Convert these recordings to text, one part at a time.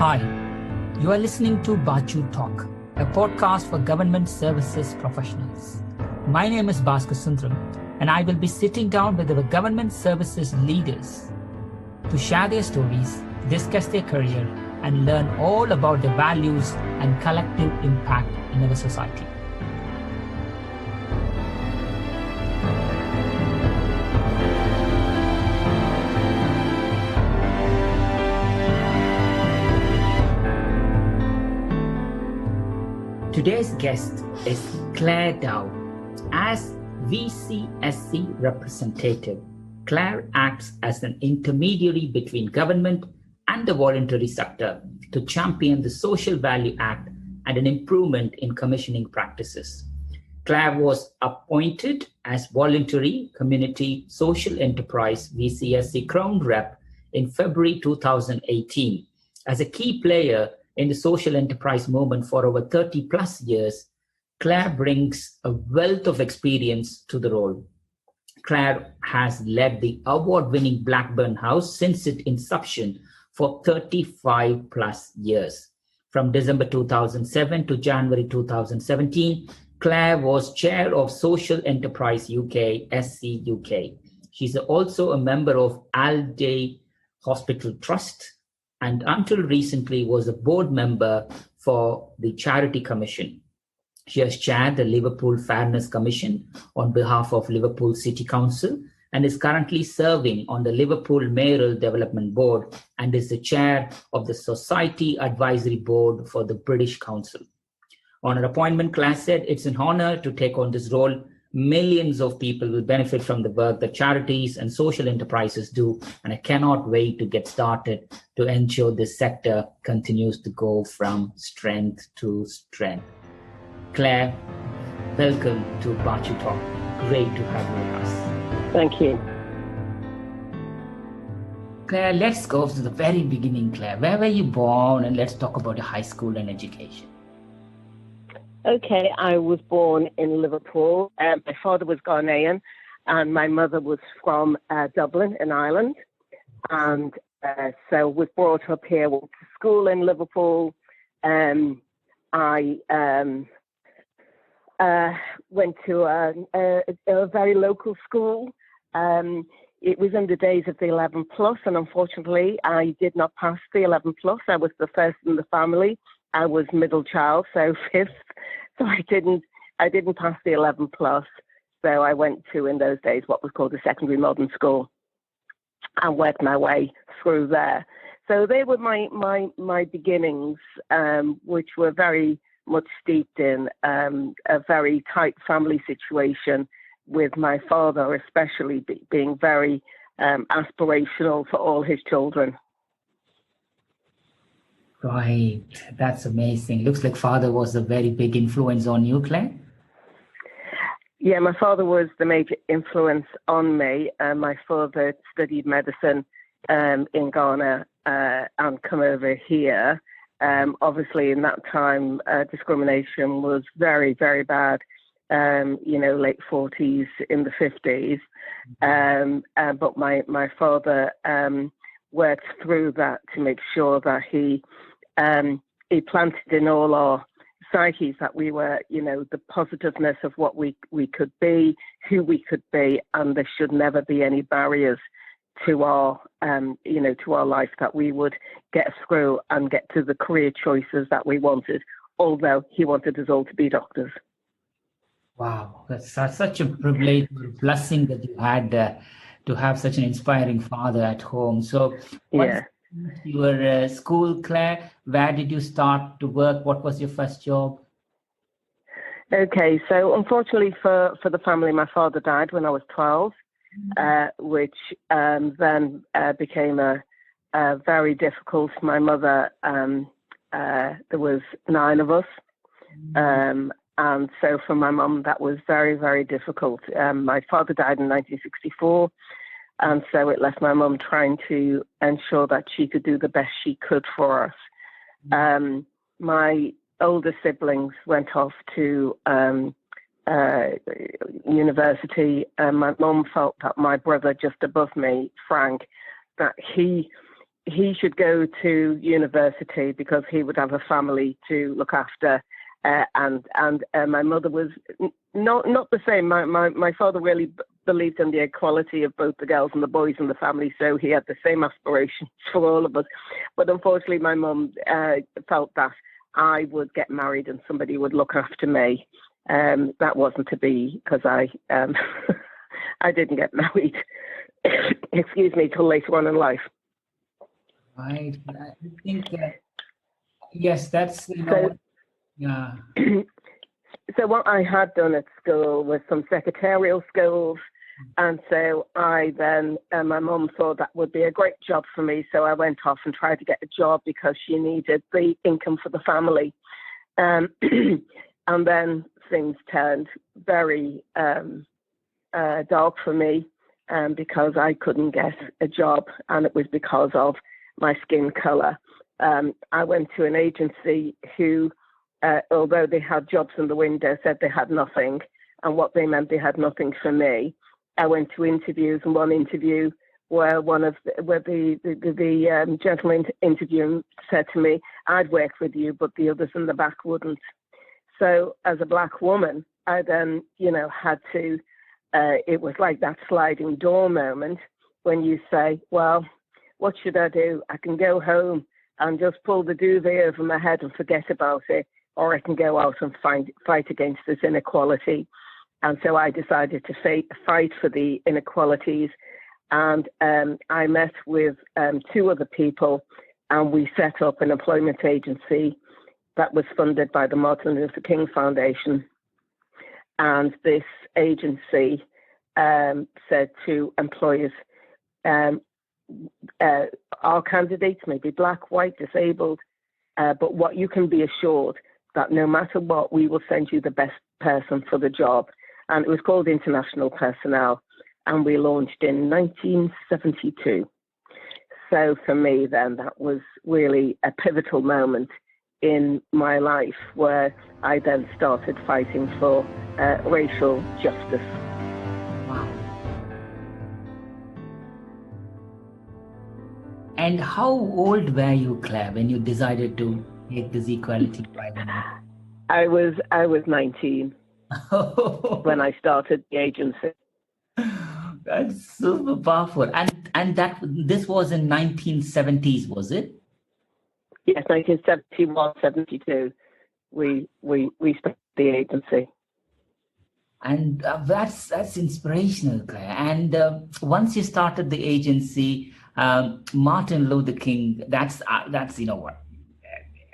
Hi, you are listening to Baachu Talk, a podcast for government services professionals. My name is Bhaskar, and I will be sitting down with our government services leaders to share their stories, discuss their career, and learn all about the values and collective impact in our society. Today's guest is Claire Dow. As VCSE Representative, Claire acts as an intermediary between government and the voluntary sector to champion the Social Value Act and an improvement in commissioning practices. Claire was appointed as Voluntary Community Social Enterprise VCSE Crown Rep in February 2018. As a key player in the social enterprise movement for over 30 plus years, Claire brings a wealth of experience to the role. Claire has led the award-winning Blackburne House since its inception for 35 plus years. From December 2007 to January 2017, Claire was chair of Social Enterprise UK, SEUK. She's also a member of Alder Hey Hospital Trust, and until recently was a board member for the Charity Commission. She has chaired the Liverpool Fairness Commission on behalf of Liverpool City Council and is currently serving on the Liverpool Mayoral Development Board and is the chair of the Society Advisory Board for the British Council. On her appointment, Claire said, "It's an honor to take on this role. Millions of people will benefit from the work that charities and social enterprises do, and I cannot wait to get started to ensure this sector continues to go from strength to strength." Claire, welcome to Baachu Talk. Great to have you with us. Thank you. Claire, let's go to the very beginning, Claire. Where were you born? And let's talk about your high school and education. Okay, I was born in Liverpool. My father was Ghanaian and my mother was from Dublin in Ireland. And so was brought up here, went to school in Liverpool. I went to a very local school. It was in the days of the 11 plus, and unfortunately I did not pass the 11 plus. I was the first in the family. I was middle child, so fifth. So I didn't pass the 11 plus. So I went to, in those days, what was called a secondary modern school, and worked my way through there. So they were my beginnings, which were very much steeped in a very tight family situation, with my father especially being very aspirational for all his children. Right, that's amazing. Looks like father was a very big influence on you, Claire. Yeah, my father was the major influence on me. My father studied medicine in Ghana and come over here. Obviously, in that time, discrimination was very, very bad. Late 40s, in the 50s. But my father worked through that to make sure that he planted in all our psyches that we were, the positiveness of what we could be, who we could be, and there should never be any barriers to our, to our life, that we would get through and get to the career choices that we wanted, although he wanted us all to be doctors. Wow, that's such a privilege, blessing that you had to have such an inspiring father at home. So, yeah. Your school, Claire, where did you start to work? What was your first job? Okay, so unfortunately for the family, my father died when I was 12, which then became a very difficult. My mother, there was 9 of us, and so for my mum, that was very, very difficult. My father died in 1964. And so it left my mum trying to ensure that she could do the best she could for us. My older siblings went off to university. My mum felt that my brother just above me, Frank, that he he should go to university because he would have a family to look after. And my mother was not the same. My father really believed in the equality of both the girls and the boys in the family, so he had the same aspirations for all of us. But unfortunately, my mum felt that I would get married and somebody would look after me. That wasn't to be, because I I didn't get married, excuse me, till later on in life. I think yes, that's yeah. So what I had done at school was some secretarial skills, and so I then, my mum thought that would be a great job for me, so I went off and tried to get a job because she needed the income for the family. And then things turned very dark for me because I couldn't get a job, and it was because of my skin colour. I went to an agency who, although they had jobs in the window, said they had nothing, and what they meant, they had nothing for me. I went to interviews, and one interview where the gentleman interviewing said to me, "I'd work with you, but the others in the back wouldn't." So as a black woman, I then, had to, it was like that sliding door moment when you say, well, what should I do? I can go home and just pull the duvet over my head and forget about it, or I can go out and fight against this inequality. And so I decided to fight for the inequalities. And I met with two other people, and we set up an employment agency that was funded by the Martin Luther King Foundation. And this agency said to employers, our candidates may be black, white, disabled, but what you can be assured that no matter what, we will send you the best person for the job. And it was called International Personnel, and we launched in 1972. So for me then, that was really a pivotal moment in my life, where I then started fighting for racial justice. Wow. And how old were you, Claire, when you decided to take this equality private? I was 19 when I started the agency. That's super powerful. And this was in 1970s, was it? Yes, 1971, 72. We started the agency. And that's inspirational, Claire. And once you started the agency, Martin Luther King, that's what,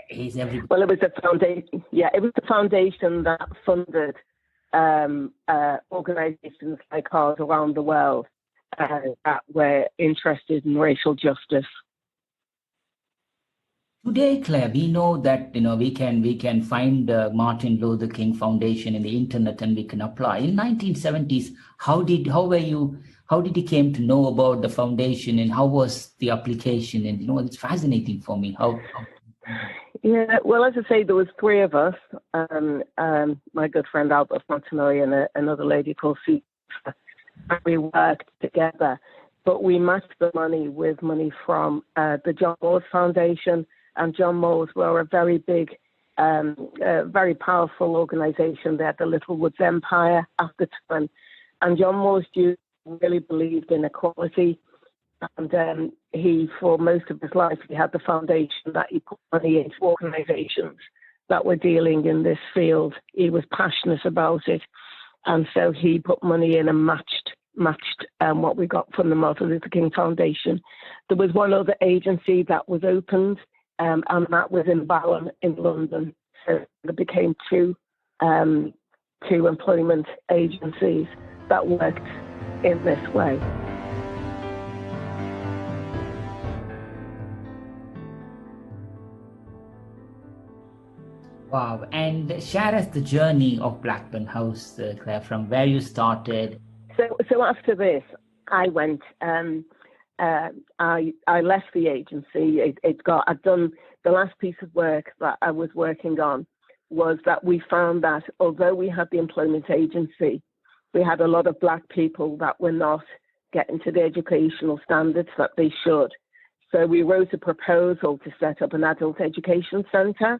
he's everywhere. Well, it was a foundation. Yeah, it was the foundation that funded organizations like ours around the world that were interested in racial justice. Today, Claire, we know that we can find Martin Luther King Foundation in the internet, and we can apply. In 1970s, how did you came to know about the foundation, and how was the application? And it's fascinating for me. How... Yeah, well, as I say, there was three of us. My good friend Alder Hey and another lady called CBE. We worked together, but we matched the money with money from the John Moores Foundation. And John Moores were a very big, very powerful organization. They had the Little Woods Empire at the time. And John Moores really believed in equality. And he, for most of his life, he had the foundation that he put money into organizations that were dealing in this field. He was passionate about it. And so he put money in and matched what we got from the Martin Luther King Foundation. There was one other agency that was opened, and that was in Balham in London. So there became two employment agencies that worked in this way. Wow. And share us the journey of Blackburne House, Claire, from where you started. So after this, I went, I left the agency. I'd done the last piece of work that I was working on was that we found that although we had the employment agency, we had a lot of black people that were not getting to the educational standards that they should. So we wrote a proposal to set up an adult education centre.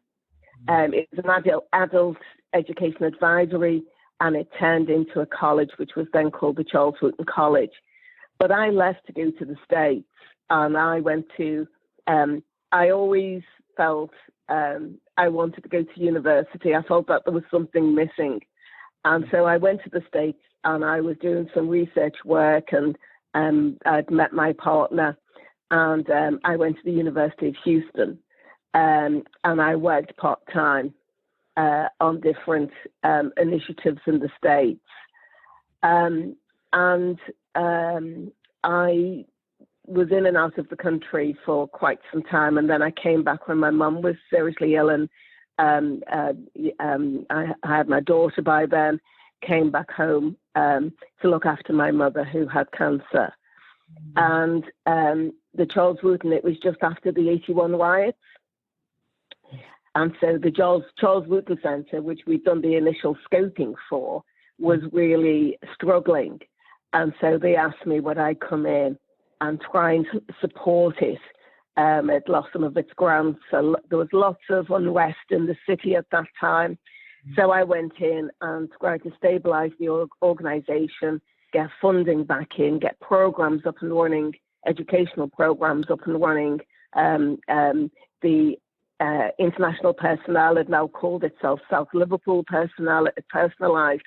It was an adult education advisory, and it turned into a college, which was then called the Charles Wooten College. But I left to go to the States, and I went to, I always felt I wanted to go to university. I felt that there was something missing. And so I went to the States, and I was doing some research work, and I'd met my partner, and I went to the University of Houston, and I worked part-time on different initiatives in the States. I was in and out of the country for quite some time, and then I came back when my mum was seriously ill, and I had my daughter by then, came back home to look after my mother who had cancer. And the Charles Wooten, it was just after the 81 riots. And so the Charles Wooten Centre, which we'd done the initial scoping for, was really struggling. And so they asked me would I come in and try and support it. It lost some of its grants, so there was lots of unrest in the city at that time. So I went in and tried to stabilise the organisation, get funding back in, get programmes up and running, educational programmes up and running. The international personnel had now called itself South Liverpool personnel, personalised.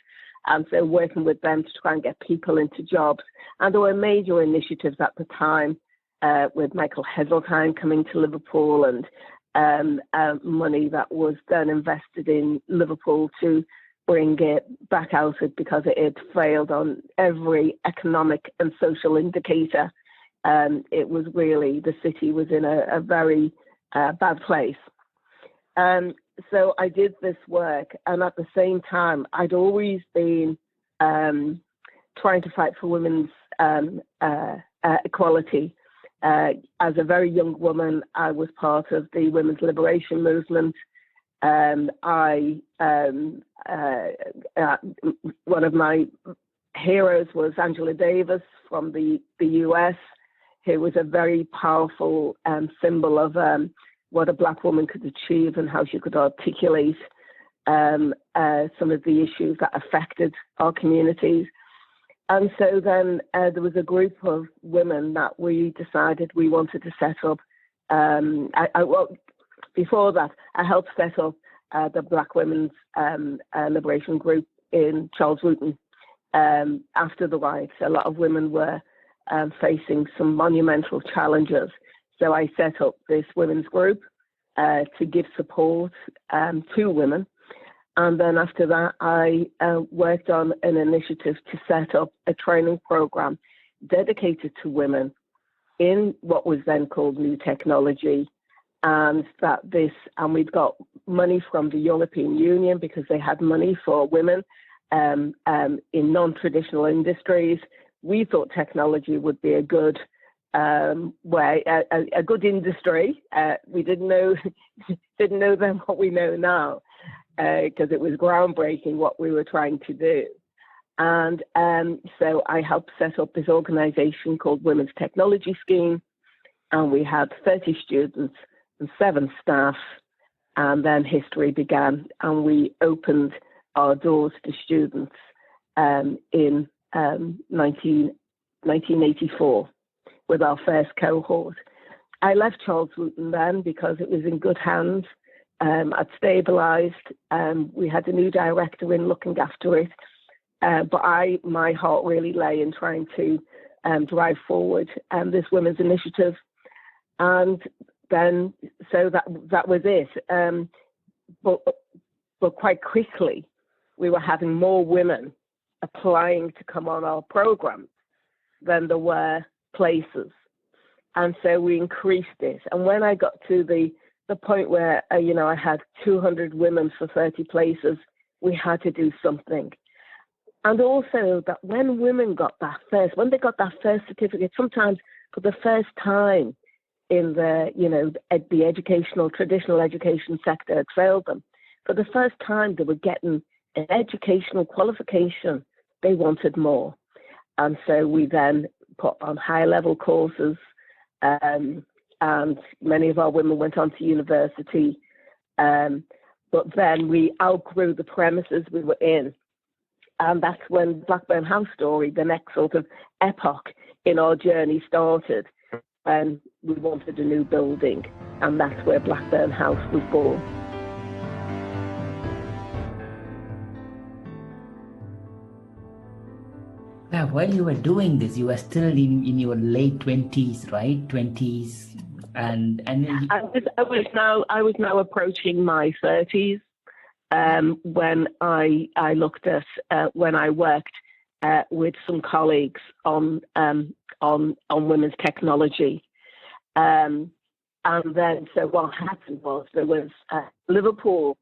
And so working with them to try and get people into jobs. And there were major initiatives at the time with Michael Heseltine coming to Liverpool, and money that was then invested in Liverpool to bring it back out because it had failed on every economic and social indicator. It was really, the city was in a very bad place. So I did this work, and at the same time, I'd always been trying to fight for women's equality. As a very young woman, I was part of the women's liberation movement. One of my heroes was Angela Davis from the US, who was a very powerful symbol of what a Black woman could achieve and how she could articulate some of the issues that affected our communities. And so then there was a group of women that we decided we wanted to set up. Well, before that, I helped set up the Black Women's Liberation Group in Charles Wooten. After the riots, a lot of women were facing some monumental challenges. So I set up this women's group to give support to women. And then after that, I worked on an initiative to set up a training program dedicated to women in what was then called new technology. And we'd got money from the European Union because they had money for women in non-traditional industries. We thought technology would be a good way, a good industry. We didn't know then what we know now, because it was groundbreaking what we were trying to do. And so I helped set up this organization called Women's Technology Scheme, and we had 30 students and 7 staff, and then history began, and we opened our doors to students in 1984 with our first cohort. I left Charles Wooten then because it was in good hands. I'd stabilised. We had a new director in looking after it. But my heart really lay in trying to drive forward this women's initiative. And then, so that was it. But quite quickly, we were having more women applying to come on our program than there were places. And so we increased it. And when I got to the point where, I had 200 women for 30 places, we had to do something. And also that when women got when they got that first certificate, sometimes for the first time in the traditional education sector had failed them. For the first time, they were getting an educational qualification. They wanted more. And so we then put on high level courses, and many of our women went on to university. But then we outgrew the premises we were in. And that's when the Blackburne House story, the next sort of epoch in our journey, started, when we wanted a new building. And that's where Blackburne House was born. Now, while you were doing this, you were still in your late 20s, right? 20s. And I was now approaching my 30s when I looked at when I worked with some colleagues on women's technology, and then so what happened was there was Liverpool.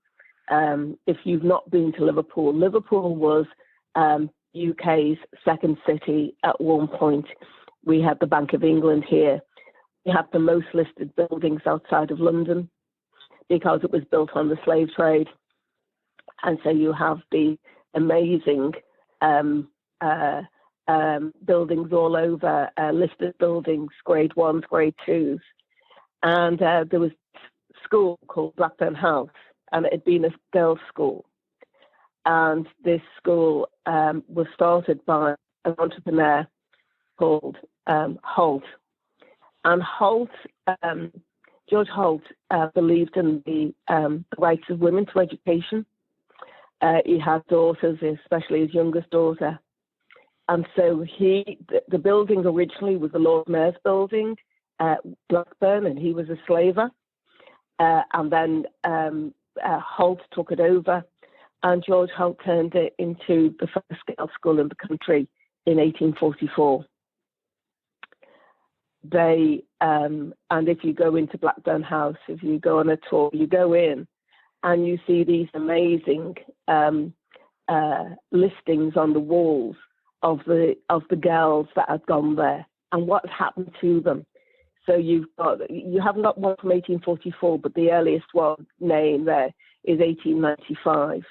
If you've not been to Liverpool, Liverpool was UK's second city at one point. We had the Bank of England here. We have the most listed buildings outside of London because it was built on the slave trade. And so you have the amazing buildings all over, listed buildings, grade 1s, grade 2s. And there was a school called Blackburne House, and it had been a girls' school. And this school was started by an entrepreneur called Holt. And Holt, George Holt, believed in the rights of women to education. He had daughters, especially his youngest daughter. And so the building originally was the Lord Mayor's building, Blackburn, and he was a slaver. And then Holt took it over, and George Holt turned it into the first girls' school in the country in 1844. And if you go into Blackburn House, if you go on a tour, you go in and you see these amazing listings on the walls of the girls that had gone there and what happened to them. So you haven't got one from 1844, but the earliest one name there is 1895.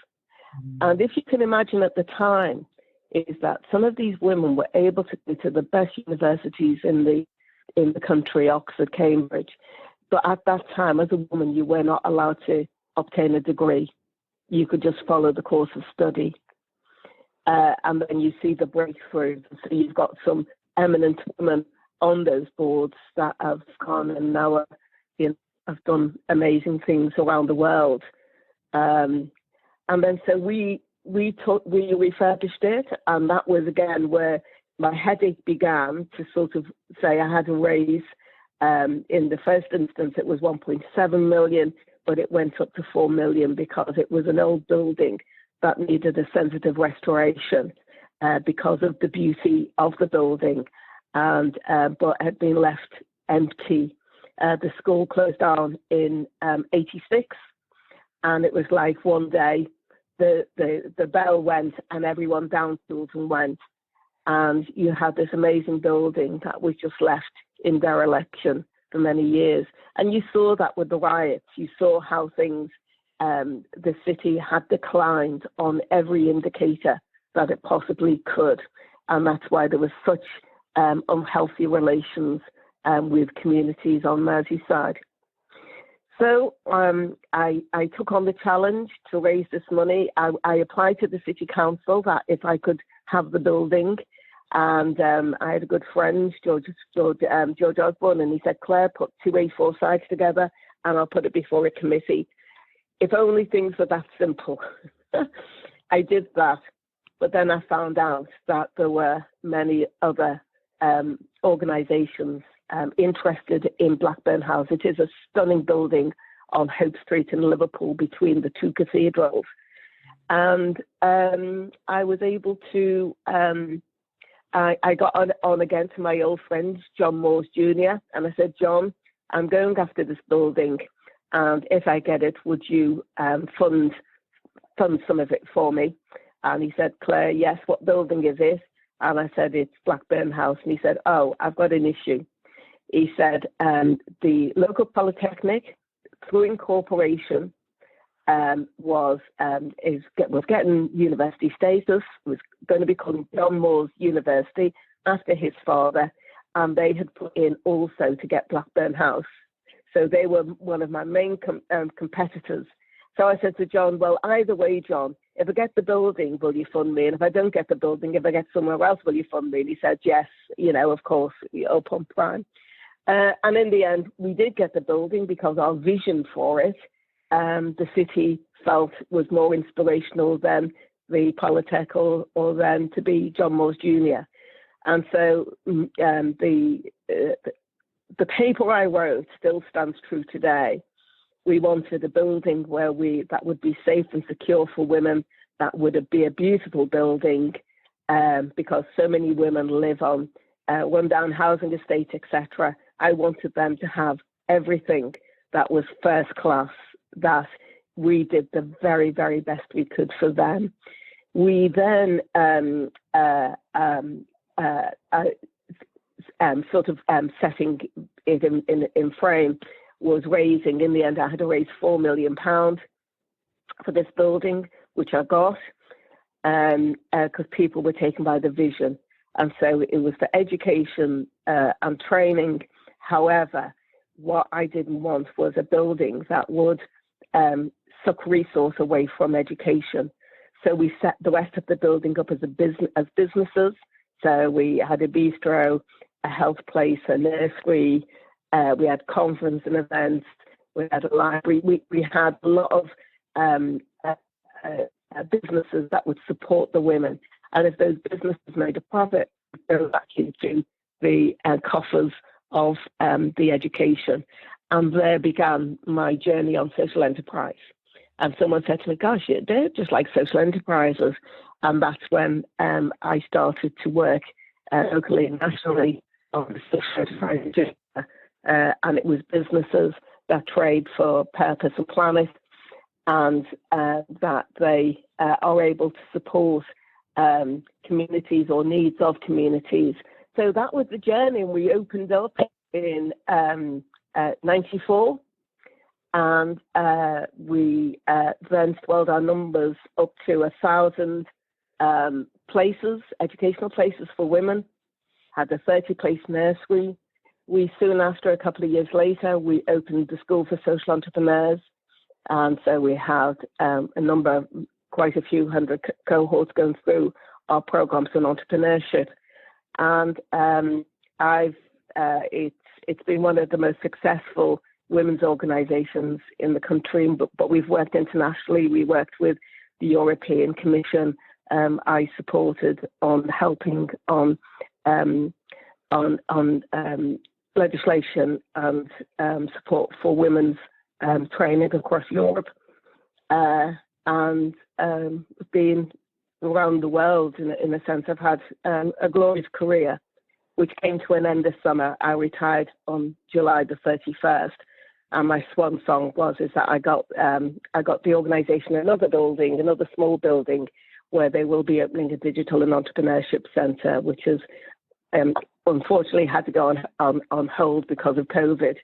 And if you can imagine at the time, is that some of these women were able to go to the best universities in the country, Oxford, Cambridge. But at that time, as a woman, you were not allowed to obtain a degree. You could just follow the course of study. And then you see the breakthrough. So you've got some eminent women on those boards that have gone and now have done amazing things around the world. And then so we refurbished it, and that was again where my headache began to sort of say I had to raise. In the first instance, it was 1.7 million, but it went up to 4 million because it was an old building that needed a sensitive restoration because of the beauty of the building, and but had been left empty. The school closed down in '86, and it was like one day the bell went and everyone down tools and went. And you had this amazing building that was just left in dereliction for many years. And you saw that with the riots. You saw how things, the city had declined on every indicator that it possibly could. And that's why there was such unhealthy relations with communities on Merseyside. So I took on the challenge to raise this money. I applied to the City Council that if I could have the building. And I had a good friend, George Osborne, and he said, Claire, put 2 A4 sides together and I'll put it before a committee. If only things were that simple. I did that, but then I found out that there were many other organisations interested in Blackburne House. It is a stunning building on Hope Street in Liverpool between the two cathedrals. And I was able to... I got on again to my old friend, John Moores Jr., and I said, John, I'm going after this building, and if I get it, would you fund some of it for me? And he said, Claire, yes, what building is it? And I said, it's Blackburne House. And he said, oh, I've got an issue. He said, the local polytechnic, through incorporation, was getting university status, was going to be called John Moores University after his father, and they had put in also to get Blackburne House. So they were one of my main competitors. So I said to John, well, either way, John, if I get the building, will you fund me? And if I don't get the building, if I get somewhere else, will you fund me? And he said, yes, of course, up on prime. And in the end, we did get the building because our vision for it, the city felt was more inspirational than the Polytech or then to be John Moores Jr. And so the paper I wrote still stands true today. We wanted a building that would be safe and secure for women, that would be a beautiful building, because so many women live on run-down housing estates, etc. I wanted them to have everything that was first class, that we did the very, very best we could for them. We then setting it in frame was raising. In the end, I had to raise £4 million for this building, which I got, because people were taken by the vision. And so it was for education and training. However, what I didn't want was a building that would suck resource away from education. So we set the rest of the building up as businesses. So we had a bistro, a health place, a nursery. We had conference and events. We had a library. We had a lot of businesses that would support the women. And if those businesses made a profit, go back into the coffers of the education. And there began my journey on social enterprise. And someone said to me, gosh, they're just like social enterprises. And that's when I started to work locally and nationally on the social enterprise agenda. And it was businesses that trade for purpose and planet, and that they are able to support communities or needs of communities. So that was the journey. And we opened up in 94. And we then swelled our numbers up to 1,000 places, educational places for women, had a 30-place nursery. We soon after, a couple of years later, we opened the School for Social Entrepreneurs. And so we had quite a few hundred cohorts going through our programs on entrepreneurship. And it's been one of the most successful women's organisations in the country, but we've worked internationally. We worked with the European Commission. I supported on helping on legislation and support for women's training across Europe, and being around the world in a sense. I've had a glorious career, which came to an end this summer. I retired on July the 31st. And my swan song is that I got the organisation another small building, where they will be opening a digital and entrepreneurship centre, which has unfortunately had to go on hold because of COVID,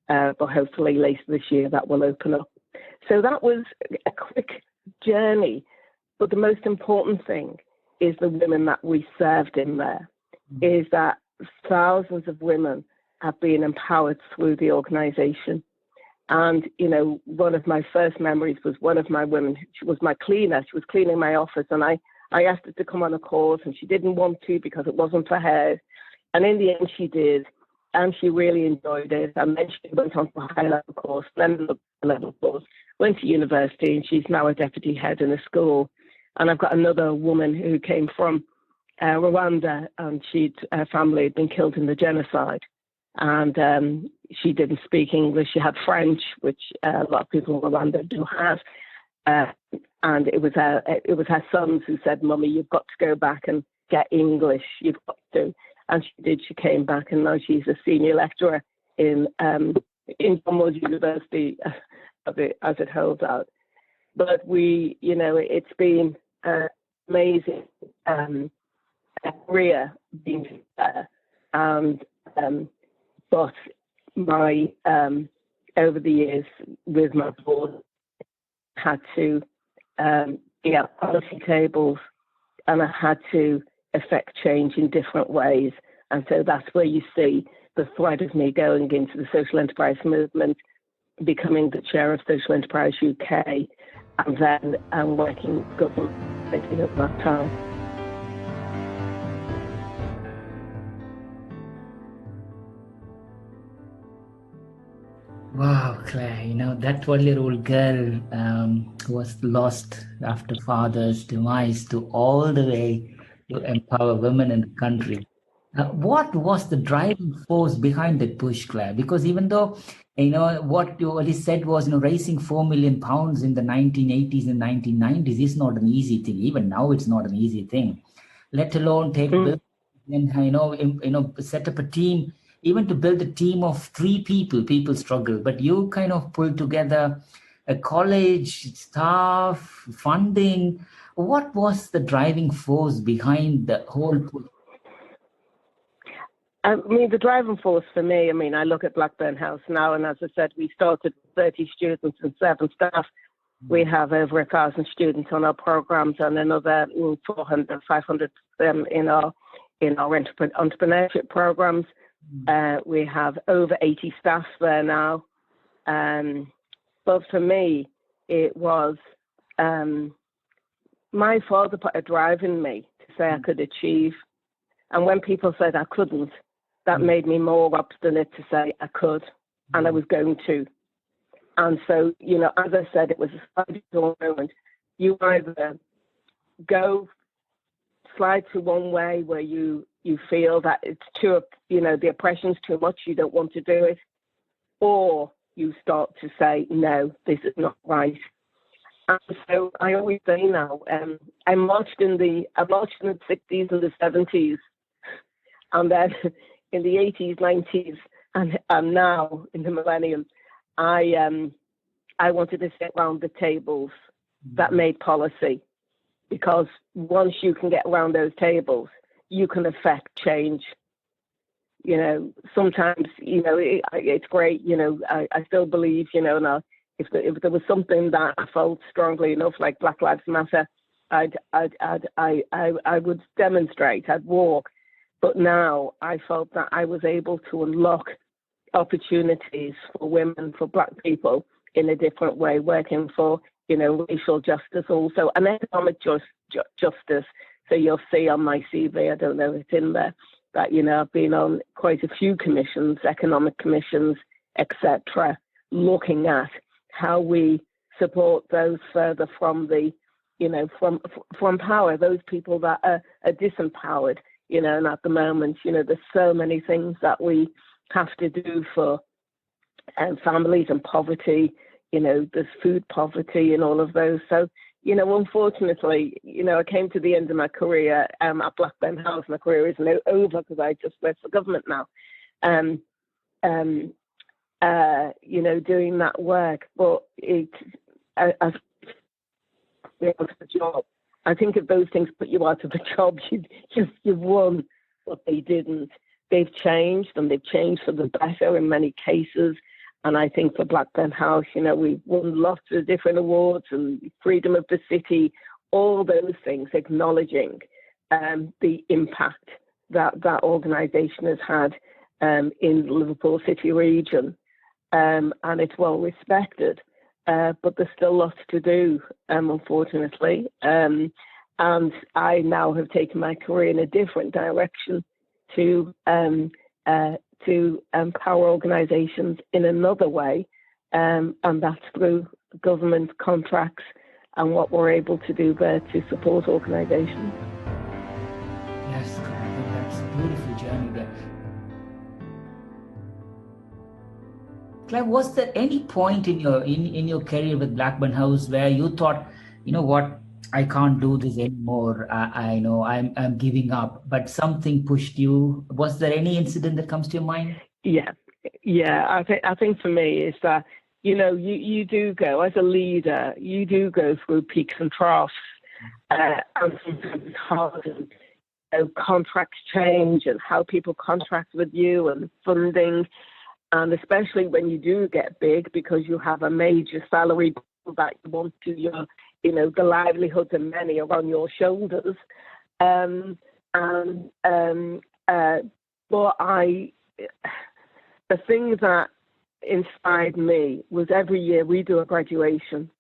but hopefully later this year that will open up. So that was a quick journey, but the most important thing is the women that we served in there, is that thousands of women have been empowered through the organisation. And, one of my first memories was one of my women. She was my cleaner. She was cleaning my office. And I asked her to come on a course, and she didn't want to because it wasn't for her. And in the end, she did. And she really enjoyed it. And then she went on to a high-level course, then a level course, went to university, and she's now a deputy head in a school. And I've got another woman who came from Rwanda, and her family had been killed in the genocide. And she didn't speak English. She had French, which a lot of people in Rwanda do have. And it was her sons who said, "Mummy, you've got to go back and get English. You've got to." And she did. She came back, and now she's a senior lecturer in John Moores University as it holds out. But it's been amazing career being there, and but my over the years with my board had to be at policy tables, and I had to affect change in different ways. And so that's where you see the thread of me going into the social enterprise movement, becoming the chair of Social Enterprise UK, and then working government at that time. Wow, Claire, that 12-year-old girl who was lost after father's demise to all the way to empower women in the country. What was the driving force behind that push, Claire? Because even though, what you already said was, raising £4 million in the 1980s and 1990s is not an easy thing. Even now, it's not an easy thing, let alone take and, set up a team. Even to build a team of 3 people struggle. But you kind of pulled together a college, staff, funding. What was the driving force behind the whole push? The driving force for me, I look at Blackburne House now, and as I said, we started with 30 students and 7 staff. We have over 1,000 students on our programs and another 400, 500 in our entrepreneurship programs. We have over 80 staff there now. But for me, it was my father put a drive in me to say I could achieve. And when people said I couldn't, that made me more obstinate to say I could and I was going to. And so, as I said, it was a sliding door moment. You either slide to one way where you feel that it's too, the oppression's too much, you don't want to do it, or you start to say, no, this is not right. And so I always say now, I marched in the 60s and the 70s, and then in the 80s, 90s, and now in the millennium, I wanted to sit around the tables that made policy, because once you can get around those tables, you can affect change. Sometimes, it's great, I still believe, now, if there was something that I felt strongly enough, like Black Lives Matter, I would demonstrate, I'd walk. But now I felt that I was able to unlock opportunities for women, for Black people in a different way, working for, racial justice also, and economic justice. So you'll see on my CV, I don't know if it's in there, that, I've been on quite a few commissions, economic commissions, etc., looking at how we support those further from the, from power, those people that are disempowered, and at the moment, there's so many things that we have to do for families and poverty, there's food poverty and all of those. So, unfortunately, I came to the end of my career at Blackburne House. My career isn't over because I just work for government now, doing that work. But as the job, I think if those things put you out of the job, you've won. But they didn't. They've changed, and they've changed for the better in many cases. And I think for Blackburn House, we've won lots of different awards and freedom of the city, all those things, acknowledging the impact that organisation has had in the Liverpool City region. And it's well respected, but there's still lots to do, unfortunately. And I now have taken my career in a different direction to empower organisations in another way, and that's through government contracts and what we're able to do there to support organisations. Yes, I think that's a beautiful journey there. Clive, was there any point in your career with Blackburn House where you thought, what, I can't do this anymore. I know I'm giving up, but something pushed you. Was there any incident that comes to your mind? Yeah. I think for me is that, you do go as a leader, you do go through peaks and troughs, and sometimes it's hard, and contracts change and how people contract with you and funding. And especially when you do get big, because you have a major salary that you want to, the livelihoods of many are on your shoulders. But the thing that inspired me was every year we do a graduation.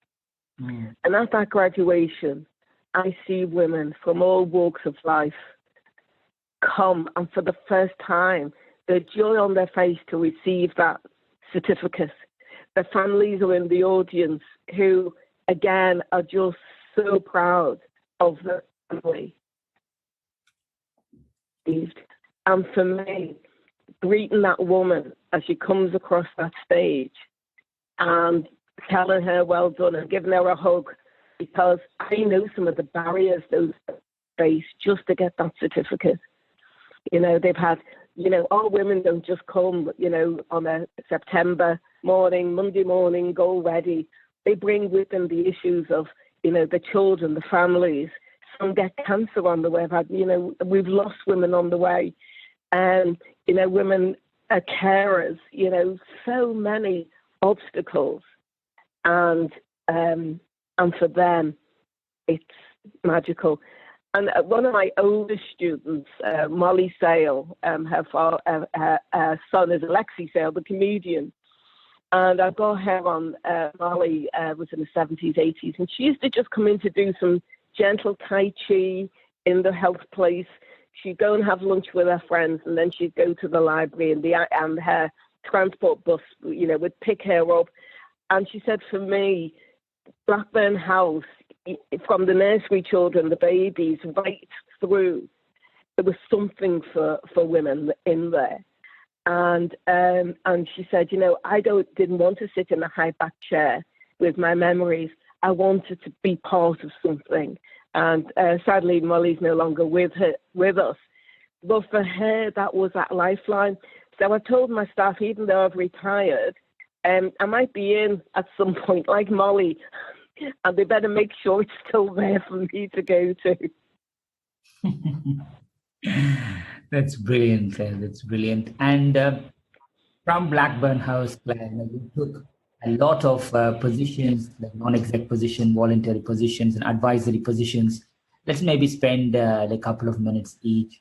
And at that graduation, I see women from all walks of life come, and for the first time, the joy on their face to receive that certificate. The families are in the audience who, again, are just so proud of the family. And for me, greeting that woman as she comes across that stage and telling her well done and giving her a hug, because I know some of the barriers those face just to get that certificate. You know, they've had, you know, all women don't just come, you know, on a September morning, Monday morning, go ready. They bring with them the issues of, you know, the children, the families. Some get cancer on the way. We've lost women on the way. And, you know, women are carers, you know, so many obstacles. And for them, it's magical. And one of my oldest students, Molly Sale, her son is Alexi Sale, the comedian. And I got her on, Molly was in the 70s, 80s, and she used to just come in to do some gentle Tai Chi in the health place. She'd go and have lunch with her friends, and then she'd go to the library, and her transport bus, you know, would pick her up. And she said, for me, Blackburne House, from the nursery children, the babies, right through, there was something for women in there. And she said, you know, I didn't want to sit in a high back chair with my memories. I wanted to be part of something. And sadly, Molly's no longer with us. But for her, that was that lifeline. So I told my staff, even though I've retired, I might be in at some point, like Molly, and they better make sure it's still there for me to go to. That's brilliant, Claire. That's brilliant. And from Blackburn House, Claire, you took a lot of positions, like non-exec position, voluntary positions, and advisory positions. Let's maybe spend a couple of minutes each.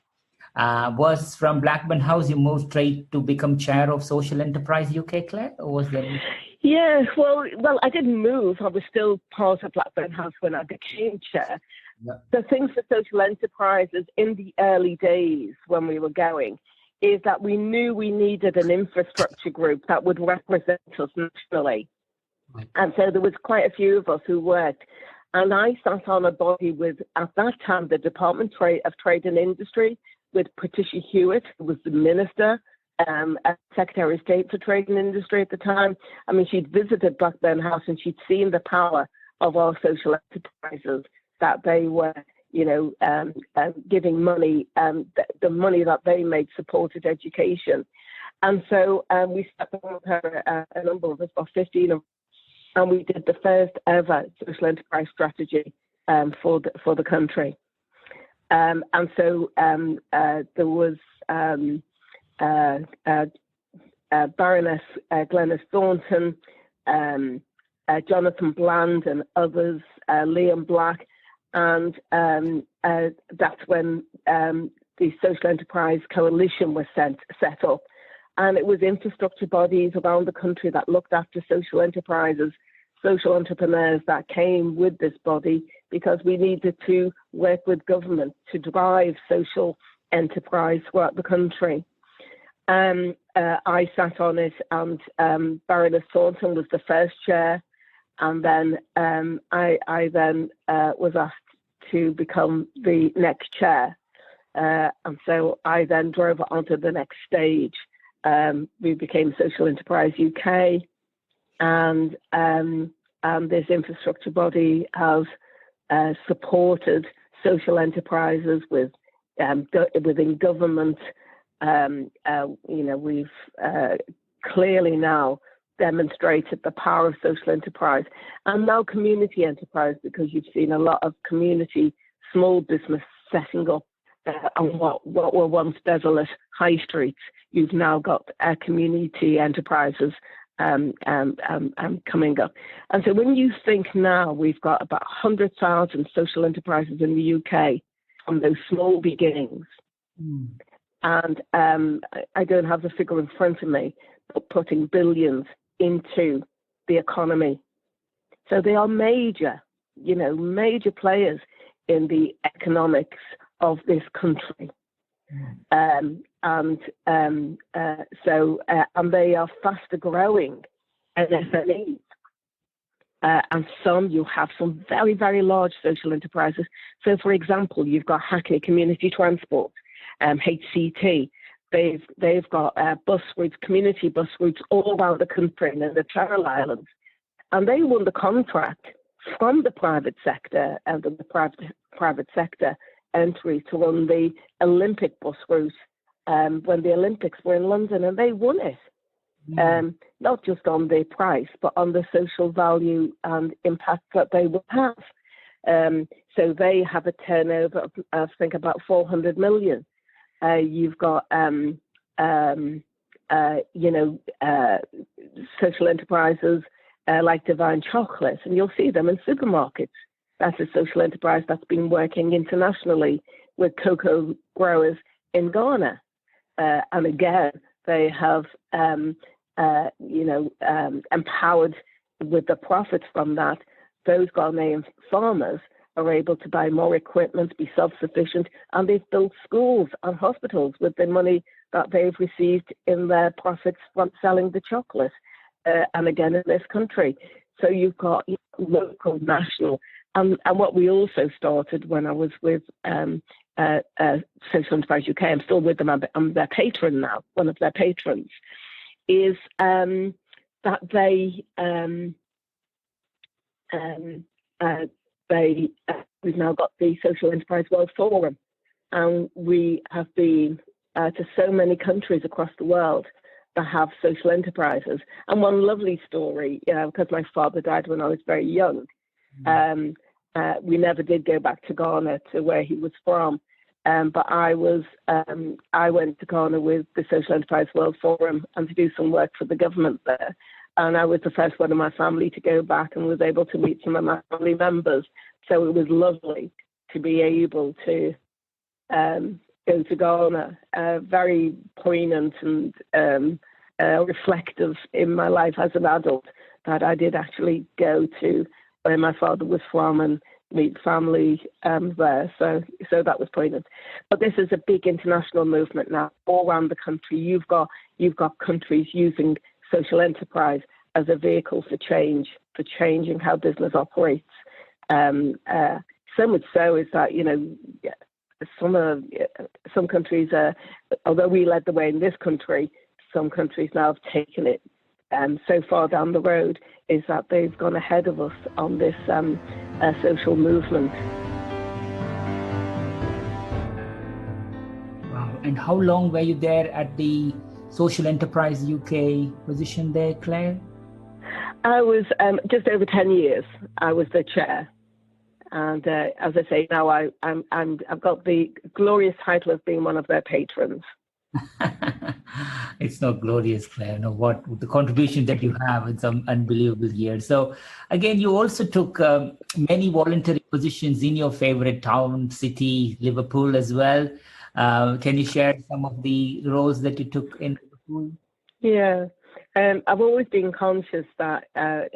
Was from Blackburn House you moved straight to become chair of Social Enterprise UK, Claire, or was there? Yeah, well, I didn't move. I was still part of Blackburn House when I became chair. Yeah. The thing for social enterprises in the early days when we were going is that we knew we needed an infrastructure group that would represent us nationally. Right. And so there was quite a few of us who worked. And I sat on a body with, at that time, the Department of Trade and Industry, with Patricia Hewitt, who was the Minister, Secretary of State for Trade and Industry at the time. I mean, she'd visited Blackburn House and she'd seen the power of our social enterprises, that they were, you know, giving money, the money that they made supported education. And so we sat down with her, a number of us, about 15 of us, and we did the first ever social enterprise strategy for the country. And so there was Baroness Glenys Thornton, Jonathan Bland and others, Liam Black, and that's when the Social Enterprise Coalition was set up. And it was infrastructure bodies around the country that looked after social enterprises, social entrepreneurs that came with this body, because we needed to work with government to drive social enterprise throughout the country. I sat on it, and Baroness Thornton was the first chair, and then I then was asked to become the next chair, and so I then drove it onto the next stage. We became Social Enterprise UK, and this infrastructure body has supported social enterprises within government. You know, we've clearly now demonstrated the power of social enterprise, and now community enterprise, because you've seen a lot of community small business setting up on what were once desolate high streets. You've now got community enterprises coming up. And so when you think now we've got about 100,000 social enterprises in the UK from those small beginnings, and I don't have the figure in front of me, but putting billions into the economy. So they are major, major players in the economics of this country. And they are faster growing than SMEs. And you have some very, very large social enterprises. So, for example, you've got Hackney Community Transport, HCT. They've got bus routes, community bus routes all around the country and in the Channel Islands. And they won the contract from the private sector and the private sector entry to run the Olympic bus route when the Olympics were in London, and they won it. Not just on the price, but on the social value and impact that they will have. So they have a turnover of, I think, about 400 million. You've got, social enterprises like Divine Chocolate, and you'll see them in supermarkets. That's a social enterprise that's been working internationally with cocoa growers in Ghana. And again, they have, empowered with the profits from that. Those Ghanaian farmers are able to buy more equipment, be self-sufficient, and they've built schools and hospitals with the money that they've received in their profits from selling the chocolate. And again, in this country. So you've got local, national, and what we also started when I was with Social Enterprise UK, I'm still with them, I'm their patron now, one of their patrons, is that we've now got the Social Enterprise World Forum, and we have been to so many countries across the world that have social enterprises. And one lovely story, because my father died when I was very young, we never did go back to Ghana, to where he was from. But I went to Ghana with the Social Enterprise World Forum and to do some work for the government there. And I was the first one in my family to go back and was able to meet some of my family members. So it was lovely to be able to go to Ghana. Very poignant and reflective in my life as an adult that I did actually go to where my father was from and meet family there. So that was poignant. But this is a big international movement now all around the country. You've got countries using social enterprise as a vehicle for change, for changing how business operates. So much so is that, some countries, although we led the way in this country, some countries now have taken it so far down the road, is that they've gone ahead of us on this social movement. Wow. And how long were you there at the Social Enterprise UK position there, Claire? I was just over 10 years. I was the chair. And as I say, now I've got the glorious title of being one of their patrons. It's not glorious, Claire. No, what the contribution that you have in some unbelievable years. So again, you also took many voluntary positions in your favorite town, city, Liverpool as well. Can you share some of the roles that you took in Liverpool? Yeah. I've always been conscious that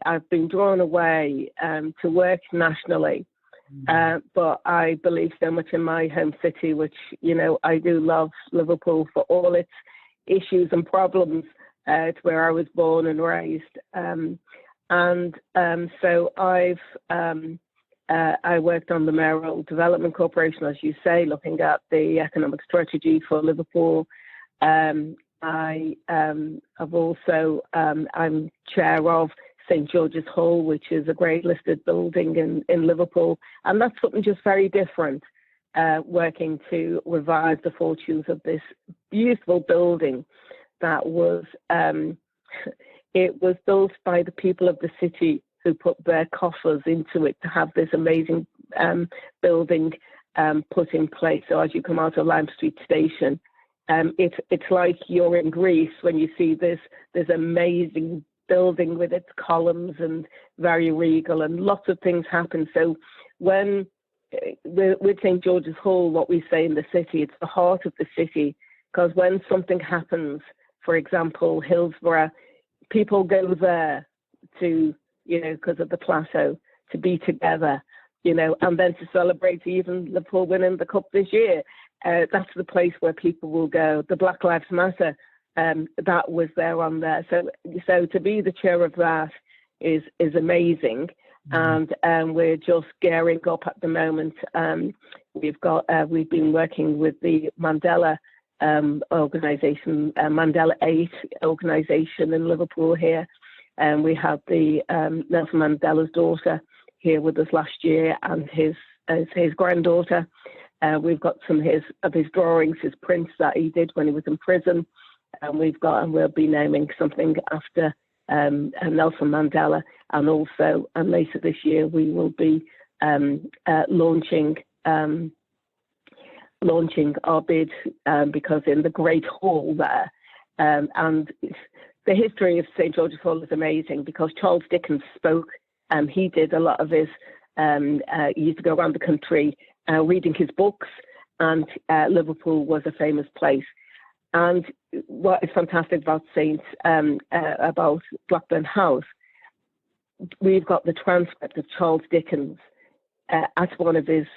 I've been drawn away to work nationally. But I believe so much in my home city, which, I do love Liverpool for all its issues and problems. It's where I was born and raised. So I worked on the Mayoral Development Corporation, as you say, looking at the economic strategy for Liverpool. I'm chair of St. George's Hall, which is a great listed building in Liverpool. And that's something just very different, working to revive the fortunes of this beautiful building that was, it was built by the people of the city who put their coffers into it to have this amazing building put in place. So as you come out of Lime Street Station, it's like you're in Greece when you see this amazing building with its columns and very regal, and lots of things happen. So when with St. George's Hall, what we say in the city, it's the heart of the city. because when something happens, for example, Hillsborough, people go there to, because of the plateau, to be together, and then to celebrate even Liverpool winning the cup this year. That's the place where people will go. The Black Lives Matter, that was there on there. So to be the chair of that is amazing. And we're just gearing up at the moment. We've been working with the Mandela organisation, Mandela 8 organisation in Liverpool here. And we had the Nelson Mandela's daughter here with us last year, and his granddaughter. We've got some of his drawings, his prints that he did when he was in prison. And we'll be naming something after Nelson Mandela, and also later this year we will be launching our bid, because in the Great Hall there, and the history of St George's Hall is amazing, because Charles Dickens spoke. He did a lot of his. He used to go around the country reading his books, and Liverpool was a famous place. And what is fantastic about about Blackburne House, we've got the transcript of Charles Dickens at one of his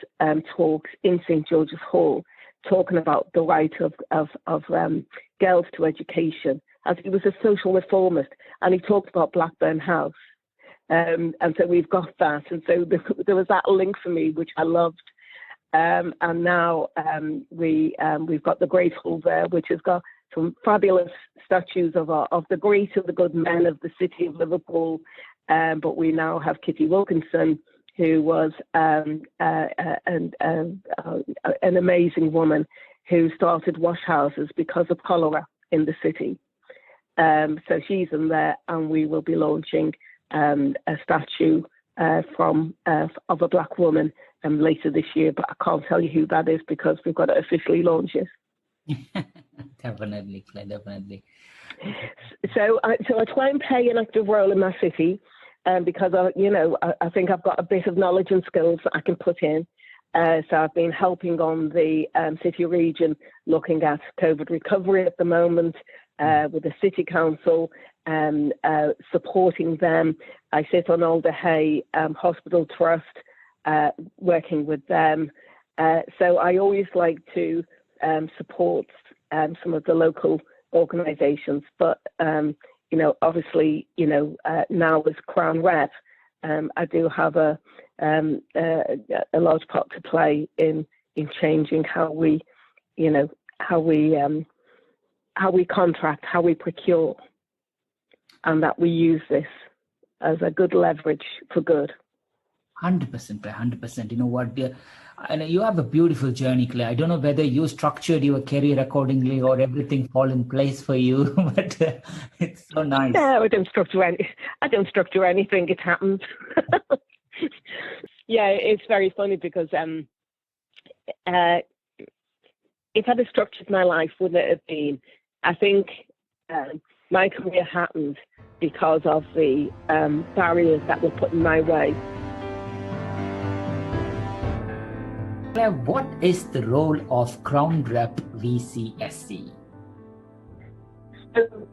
talks in St George's Hall, talking about the right of girls to education, as he was a social reformist, and he talked about Blackburn House. And so we've got that, and so there was that link for me, which I loved. And now we've got the Great Hall there, which has got some fabulous statues of the great and the good men of the city of Liverpool. But we now have Kitty Wilkinson, who was an amazing woman who started wash houses because of cholera in the city. So she's in there, and we will be launching a statue of a black woman later this year, but I can't tell you who that is because we've got to officially launch it. Definitely, Claire, definitely. So I try and play an active role in my city, because I think I've got a bit of knowledge and skills that I can put in. So I've been helping on the city region, looking at COVID recovery at the moment, with the City Council, supporting them. I sit on Alder Hey Hospital Trust, working with them. So I always like to support some of the local organisations, but obviously, now as Crown Rep, I do have a large part to play in changing how we contract, how we procure, and that we use this as a good leverage for good. 100%, 100%. You know what, dear? And you have a beautiful journey, Claire. I don't know whether you structured your career accordingly or everything fall in place for you, but it's so nice. No, I don't structure anything. It happens. Yeah, it's very funny because if I'd have structured my life, wouldn't it have been? I think my career happened because of the barriers that were put in my way. Claire, what is the role of Crown Rep VCSE? So,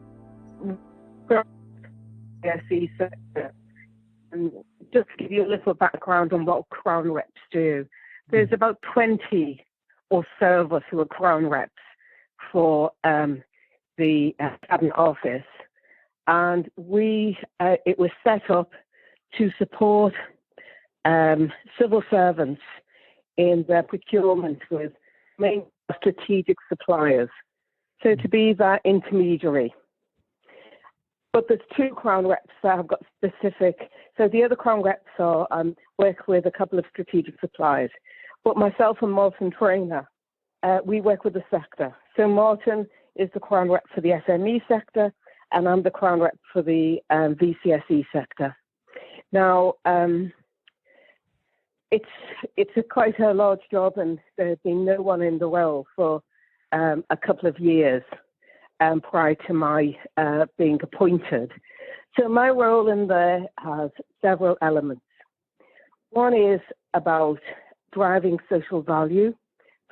VCSE sector, and just to give you a little background on what Crown Reps do, there's about 20 or so of us who are Crown Reps for the Cabinet Office, and it was set up to support civil servants in their procurement with main strategic suppliers, so to be that intermediary. But there's two Crown Reps that have got specific, so the other Crown Reps are work with a couple of strategic suppliers, but myself and Martin Trainer, we work with the sector. So Martin is the Crown Rep for the SME sector, and I'm the Crown Rep for the VCSE sector. Now, it's quite a large job, and there's been no one in the role for a couple of years prior to my being appointed. So my role in there has several elements. One is about driving social value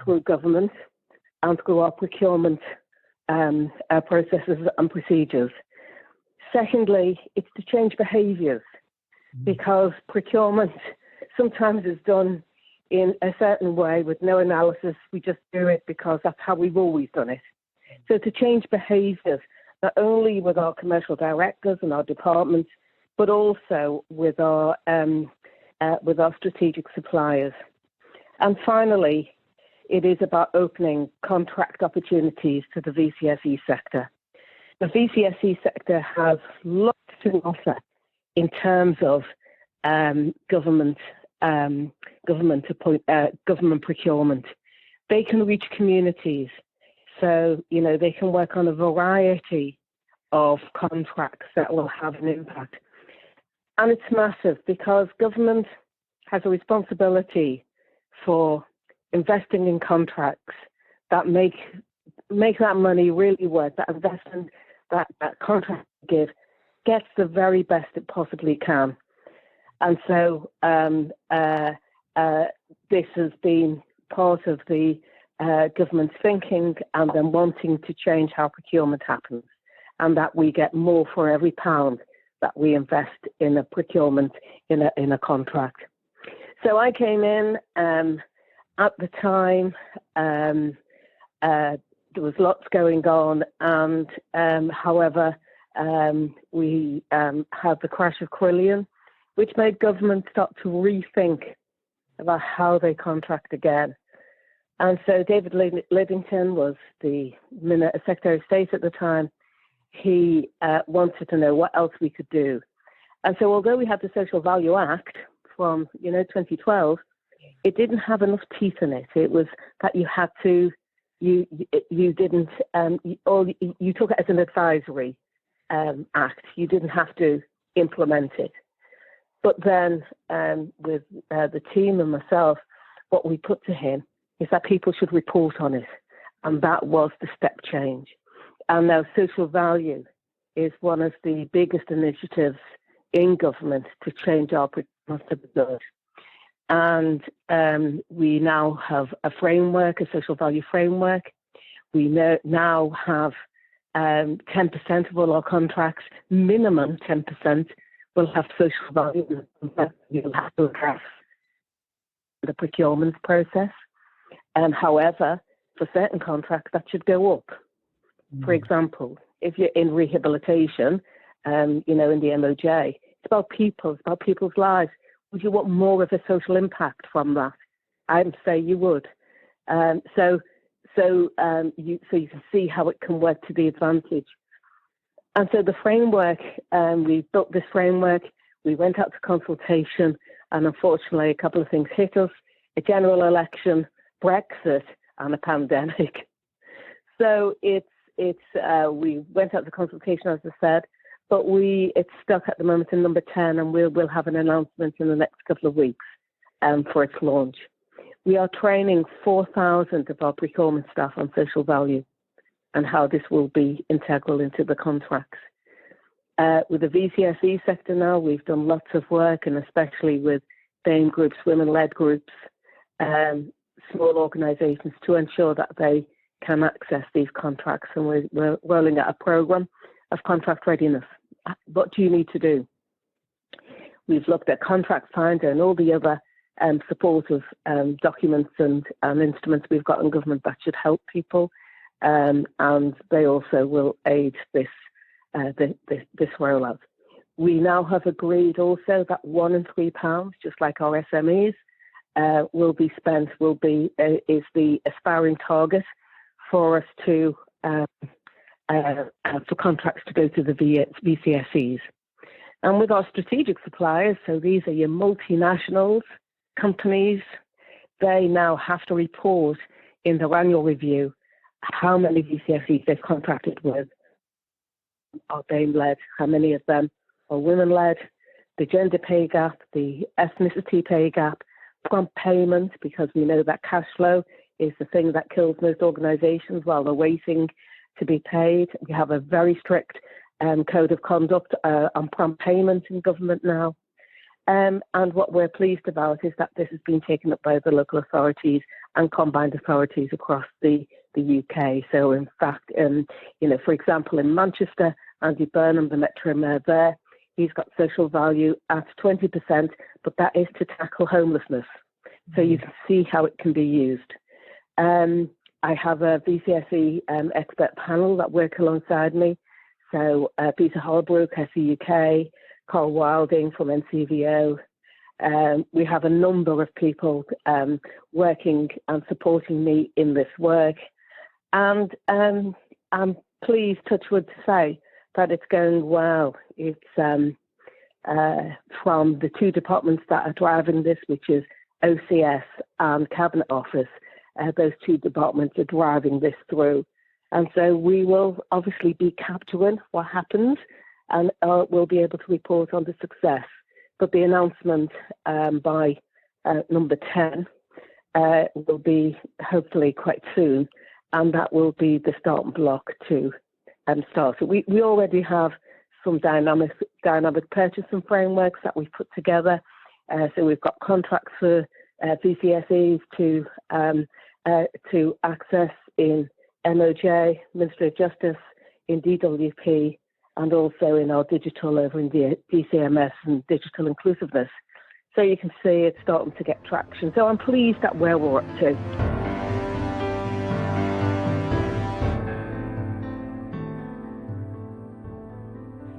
through government and through our procurement processes and procedures. Secondly, it's to change behaviours, because procurement sometimes is done in a certain way with no analysis. We just do it because that's how we've always done it. So to change behaviours, not only with our commercial directors and our departments, but also with our strategic suppliers. And finally, it is about opening contract opportunities to the VCSE sector. The VCSE sector has lots to offer in terms of government procurement. They can reach communities, so they can work on a variety of contracts that will have an impact. And it's massive, because government has a responsibility for investing in contracts that make that money really work, that investment, that contract gets the very best it possibly can. And so this has been part of the government's thinking, and then wanting to change how procurement happens, and that we get more for every pound that we invest in a procurement, in a contract. So I came in at the time. There was lots going on, and however, we had the crash of Quillian, which made government start to rethink about how they contract again. And so David Lidington was the Secretary of State at the time. He wanted to know what else we could do. And so although we had the Social Value Act from 2012, it didn't have enough teeth in it. It was that you had to, you didn't, or you took it as an advisory act. You didn't have to implement it. But then with the team and myself, what we put to him is that people should report on it. And that was the step change. And now social value is one of the biggest initiatives in government to change our procurement. And we now have a framework, a social value framework. We now have 10% of all our contracts, minimum 10%, will have social value. You'll have to address the procurement process. However, for certain contracts, that should go up. For example, if you're in rehabilitation, in the MOJ, it's about people, it's about people's lives. Would you want more of a social impact from that? I would say you would. So you can see how it can work to the advantage. And so the framework, we built this framework, we went out to consultation, and unfortunately a couple of things hit us: a general election, Brexit, and a pandemic. So we went out to consultation, as I said, but it's stuck at the moment in number 10, and we'll have an announcement in the next couple of weeks for its launch. We are training 4,000 of our procurement staff on social value and how this will be integral into the contracts. With the VCSE sector now, we've done lots of work, and especially with BAME groups, women-led groups, small organisations, to ensure that they can access these contracts. And we're rolling out a programme of contract readiness. What do you need to do? We've looked at Contract Finder and all the other supportive documents and instruments we've got in government that should help people, and they also will aid this rollout. We now have agreed also that £1 in £3, just like our SMEs, will be spent. Is the aspiring target for us to for contracts to go to the VCSEs. And with our strategic suppliers, so these are your multinationals, companies, they now have to report in their annual review how many VCSEs they've contracted with, are BAME-led, how many of them are women-led, the gender pay gap, the ethnicity pay gap, prompt payment, because we know that cash flow is the thing that kills most organisations while they're waiting to be paid. We have a very strict code of conduct on prompt payment in government now. And what we're pleased about is that this has been taken up by the local authorities and combined authorities across the the UK. So in fact, for example, in Manchester, Andy Burnham, the Metro Mayor there, he's got social value at 20%, but that is to tackle homelessness. So you can see how it can be used. I have a VCSE expert panel that work alongside me. So Peter Holbrook, SEUK, Carl Wilding from NCVO. We have a number of people working and supporting me in this work. And I'm pleased, touchwood, to say that it's going well. It's from the two departments that are driving this, which is OCS and Cabinet Office. Those two departments are driving this through. And so we will obviously be capturing what happens, and we'll be able to report on the success. But the announcement by number 10 will be hopefully quite soon, and that will be the starting block to start. So we already have some dynamic purchasing frameworks that we've put together. So we've got contracts for VCSEs to access in MOJ, Ministry of Justice, in DWP, and also in our digital over in DCMS and digital inclusiveness. So you can see it's starting to get traction. So I'm pleased at where we're up to.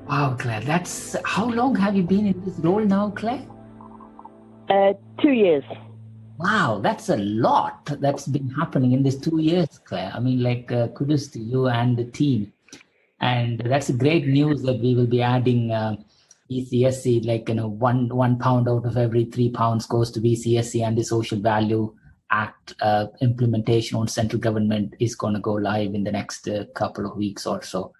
Wow, Claire, how long have you been in this role now, Claire? 2 years. Wow, that's a lot that's been happening in these 2 years, Claire. I mean, kudos to you and the team. And that's a great news that we will be adding VCSE, £1 out of every £3 goes to VCSE, and the Social Value Act implementation on central government is going to go live in the next couple of weeks or so.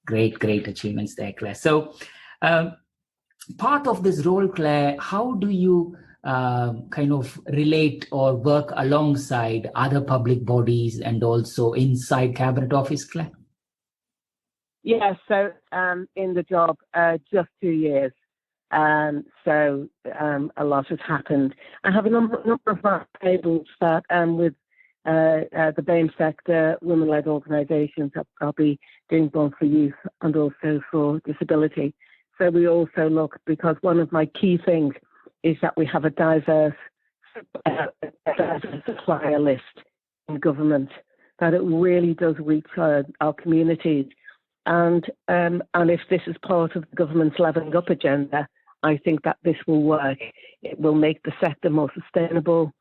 Great achievements there, Claire. So part of this role, Claire, how do you relate or work alongside other public bodies and also inside Cabinet Office, Claire? Yeah, so in the job just 2 years. So a lot has happened. I have a number of tables that with the BAME sector, women-led organisations that I'll be doing both for youth and also for disability. So we also look, because one of my key things is that we have a diverse supplier list in government, that it really does reach our communities. And if this is part of the government's levelling up agenda, I think that this will work. It will make the sector more sustainable.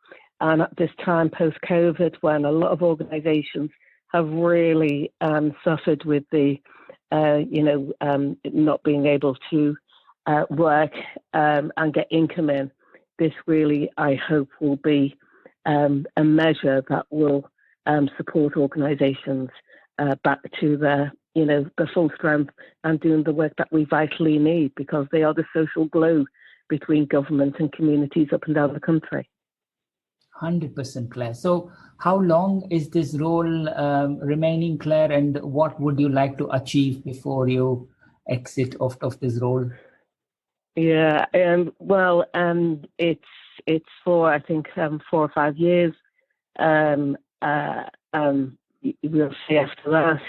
And at this time, post-COVID, when a lot of organisations have really suffered with the, not being able to work and get income in, this really, I hope, will be a measure that will support organisations back to their full strength and doing the work that we vitally need, because they are the social glue between government and communities up and down the country. 100%, Claire. So how long is this role remaining, Claire, and what would you like to achieve before you exit of this role? Yeah, it's for, I think, 4 or 5 years. We'll see after that.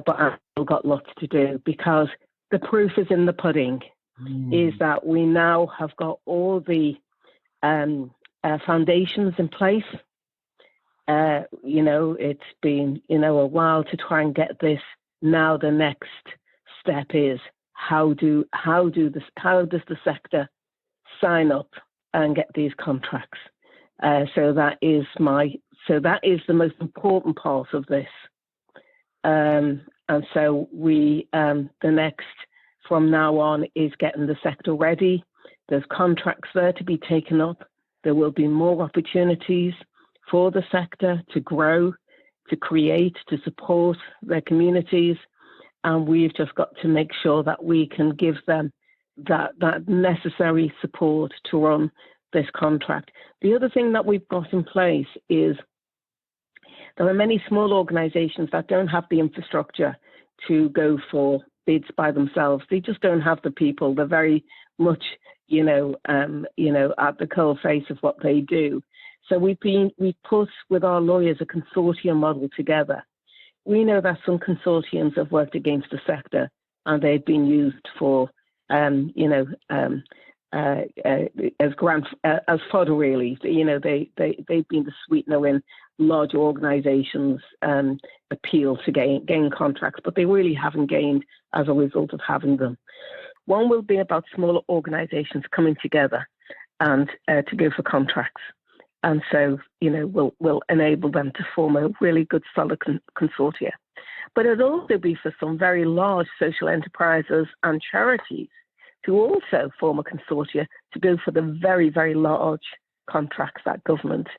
But I've still got lots to do, because the proof is in the pudding. Is that we now have got all the foundations in place. It's been, a while to try and get this. Now the next step is how does the sector sign up and get these contracts? So that is the most important part of this. And so we, the next from now on is getting the sector ready. There's contracts there to be taken up. There will be more opportunities for the sector to grow, to create, to support their communities. And we've just got to make sure that we can give them that necessary support to run this contract. The other thing that we've got in place is there are many small organisations that don't have the infrastructure to go for bids by themselves. They just don't have the people. They're very much, at the coalface of what they do. So we put with our lawyers a consortium model together. We know that some consortiums have worked against the sector and they've been used for, as fodder really. They've been the sweetener when large organisations appeal to gain contracts, but they really haven't gained as a result of having them. One will be about smaller organisations coming together and to go for contracts. And so, we'll enable them to form a really good, solid consortia. But it'll also be for some very large social enterprises and charities to also form a consortia to go for the very, very large contracts that government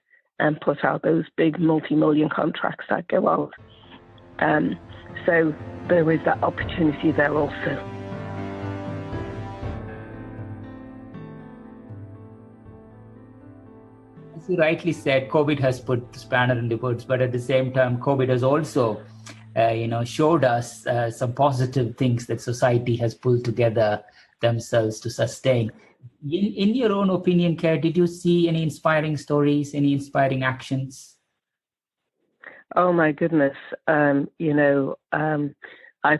put out, those big multi-million contracts that go out. So there is that opportunity there also. As you rightly said, COVID has put the spanner in the works, but at the same time, COVID has also, showed us some positive things that society has pulled together themselves to sustain. In your own opinion, Claire, did you see any inspiring stories, any inspiring actions? Oh my goodness! I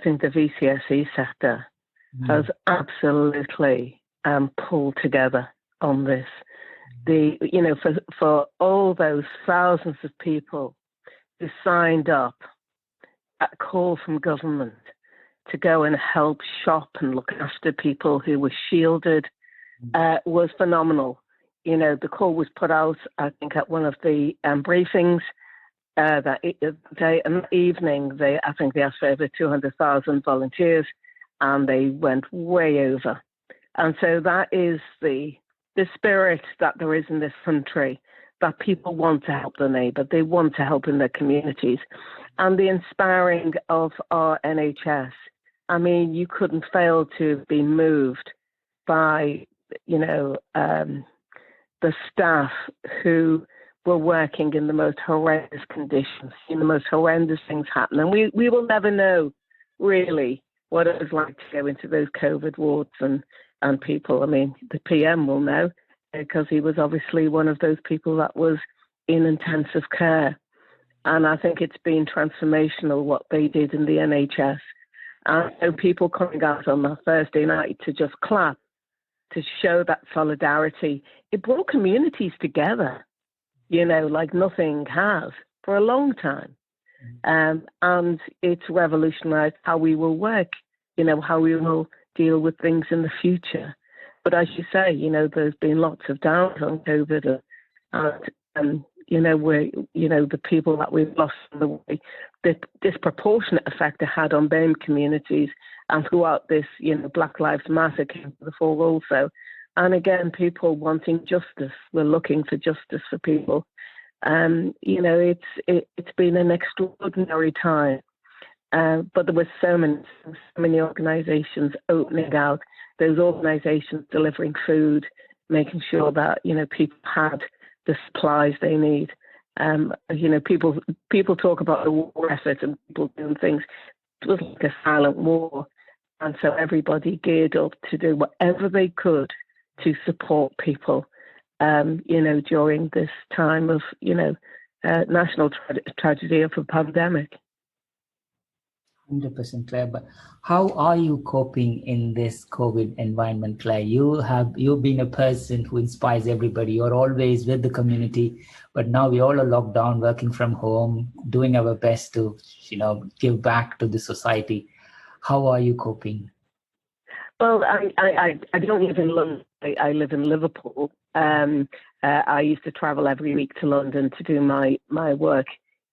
think the VCSE sector has absolutely pulled together on this. For all those thousands of people who signed up at a call from government to go and help shop and look after people who were shielded was phenomenal. The call was put out, I think, at one of the briefings that evening. I think they asked for over 200,000 volunteers, and they went way over. And so that is the spirit that there is in this country, that people want to help their neighbour, they want to help in their communities. And the inspiring of our NHS, I mean, you couldn't fail to be moved by, the staff who were working in the most horrendous conditions, the most horrendous things happen. And we will never know, really, what it was like to go into those COVID wards and people. I mean, the PM will know, because he was obviously one of those people that was in intensive care. And I think it's been transformational what they did in the NHS. And so people coming out on that Thursday night to just clap, to show that solidarity, it brought communities together, like nothing has for a long time. And it's revolutionized how we will work, how we will deal with things in the future. But as you say, there's been lots of downs on COVID, and the people that we've lost on the way, the disproportionate effect it had on BAME communities, and throughout this, Black Lives Matter came to the fore also. And again, people wanting justice. We're looking for justice for people. It's been an extraordinary time. But there were so many organisations opening out, those organisations delivering food, making sure that, people had the supplies they need. People talk about the war effort and people doing things. It was like a silent war. And so everybody geared up to do whatever they could to support people, during this time of, national tragedy of a pandemic. 100%, Claire. But how are you coping in this COVID environment, Claire? You've been a person who inspires everybody. You're always with the community, but now we all are locked down, working from home, doing our best to, give back to the society. How are you coping? Well, I don't live in London. I live in Liverpool. I used to travel every week to London to do my work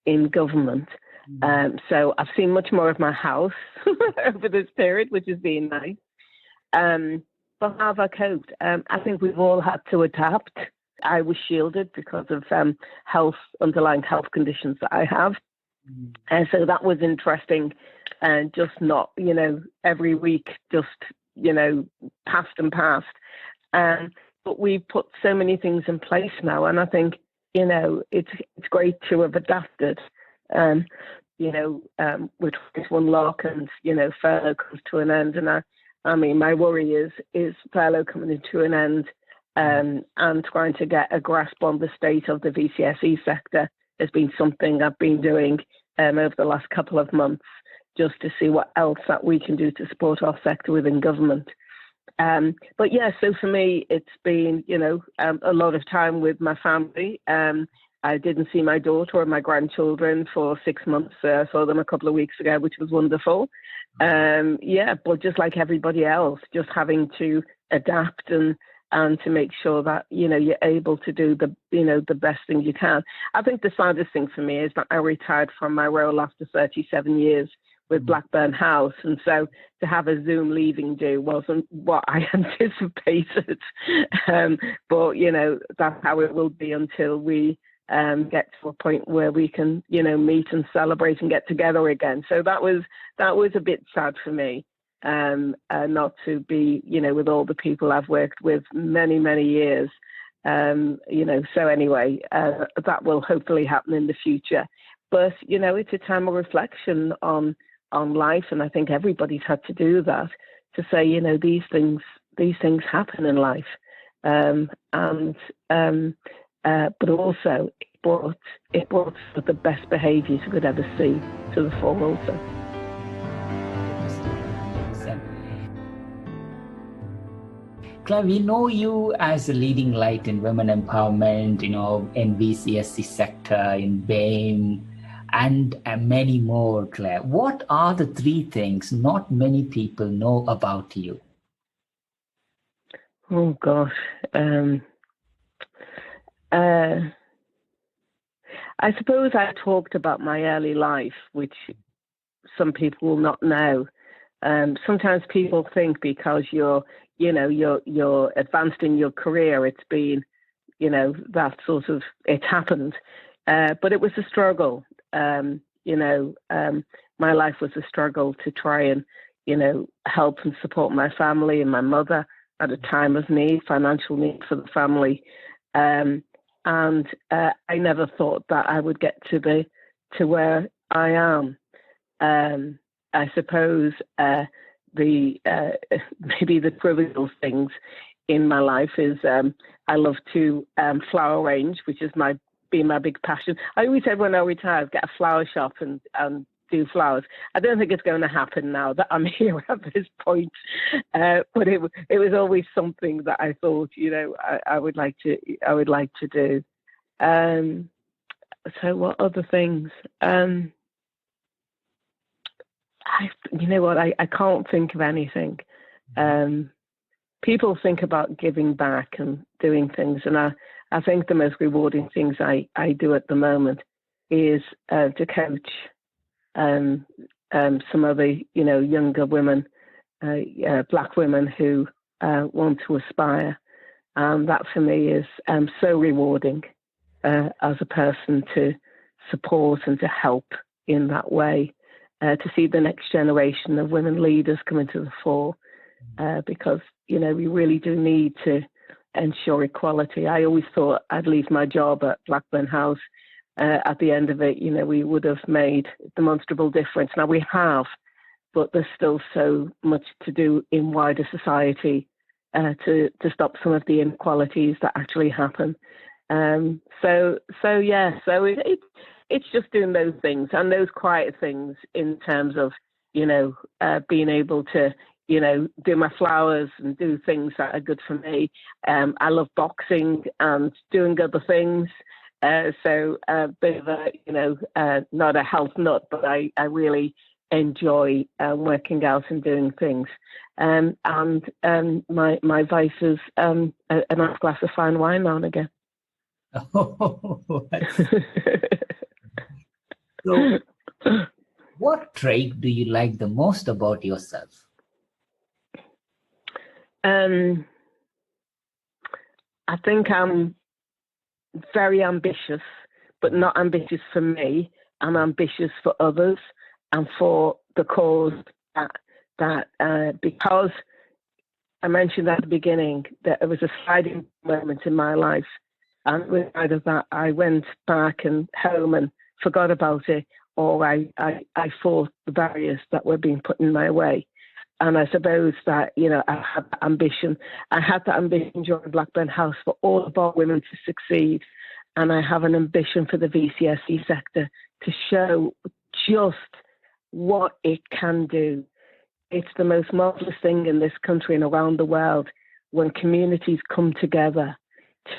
in government. So I've seen much more of my house over this period, which has been nice. But how have I coped? I think we've all had to adapt. I was shielded because of underlying health conditions that I have. And so that was interesting. And just not, every week just, passed and passed. But we've put so many things in place now. And I think, it's great to have adapted. With 21 lock and, furlough comes to an end. And I mean, my worry is furlough coming to an end and trying to get a grasp on the state of the VCSE sector has been something I've been doing over the last couple of months, just to see what else that we can do to support our sector within government. But yeah, so for me, it's been, a lot of time with my family. I didn't see my daughter or my grandchildren for 6 months. I saw them a couple of weeks ago, which was wonderful. But just like everybody else, just having to adapt and to make sure that, you're able to do the best thing you can. I think the saddest thing for me is that I retired from my role after 37 years with Blackburne House. And so to have a Zoom leaving do wasn't what I anticipated. But, that's how it will be until we get to a point where we can, meet and celebrate and get together again. So that was a bit sad for me, not to be, with all the people I've worked with many, many years. So anyway, that will hopefully happen in the future. But, it's a time of reflection on life. And I think everybody's had to do that, to say, these things happen in life. But also it brought the best behaviours you could ever see to the fore also. Claire, we know you as a leading light in women empowerment, in VCSE sector, in BAME, and many more, Claire. What are the 3 things not many people know about you? Oh, gosh. I suppose I talked about my early life, which some people will not know. Sometimes people think because you're advanced in your career, it's been, that sort of, it happened. But it was a struggle. My life was a struggle to try and, help and support my family and my mother at a time of need, financial need for the family. And I never thought that I would get to where I am. I suppose maybe the trivial things in my life is I love to flower arrange, which is my big passion. I always said when I retire, get a flower shop and do flowers. I don't think it's going to happen now that I'm here at this point, but it was always something that I thought, I would like to do. So what other things? I can't think of anything. People think about giving back and doing things, and I think the most rewarding things I do at the moment is to coach some other, younger women, Black women who want to aspire. And that for me is so rewarding as a person to support and to help in that way, to see the next generation of women leaders come into the fore, because, we really do need to ensure equality. I always thought I'd leave my job at Blackburne House. At the end of it, we would have made demonstrable difference. Now we have, but there's still so much to do in wider society to stop some of the inequalities that actually happen. So it's just doing those things and those quiet things in terms of, being able to, do my flowers and do things that are good for me. I love boxing and doing other things. So a bit of a, not a health nut, but I really enjoy working out and doing things. And my vice is a nice glass of fine wine now and again. So, what trait do you like the most about yourself? I think I'm very ambitious, but not ambitious for me. I'm ambitious for others and for the cause that because I mentioned at the beginning that it was a sliding moment in my life. And with either that, I went back and home and forgot about it, or I fought the barriers that were being put in my way. And I suppose that, I had that ambition. I had that ambition during Blackburne House for all of our women to succeed. And I have an ambition for the VCSE sector to show just what it can do. It's the most marvellous thing in this country and around the world when communities come together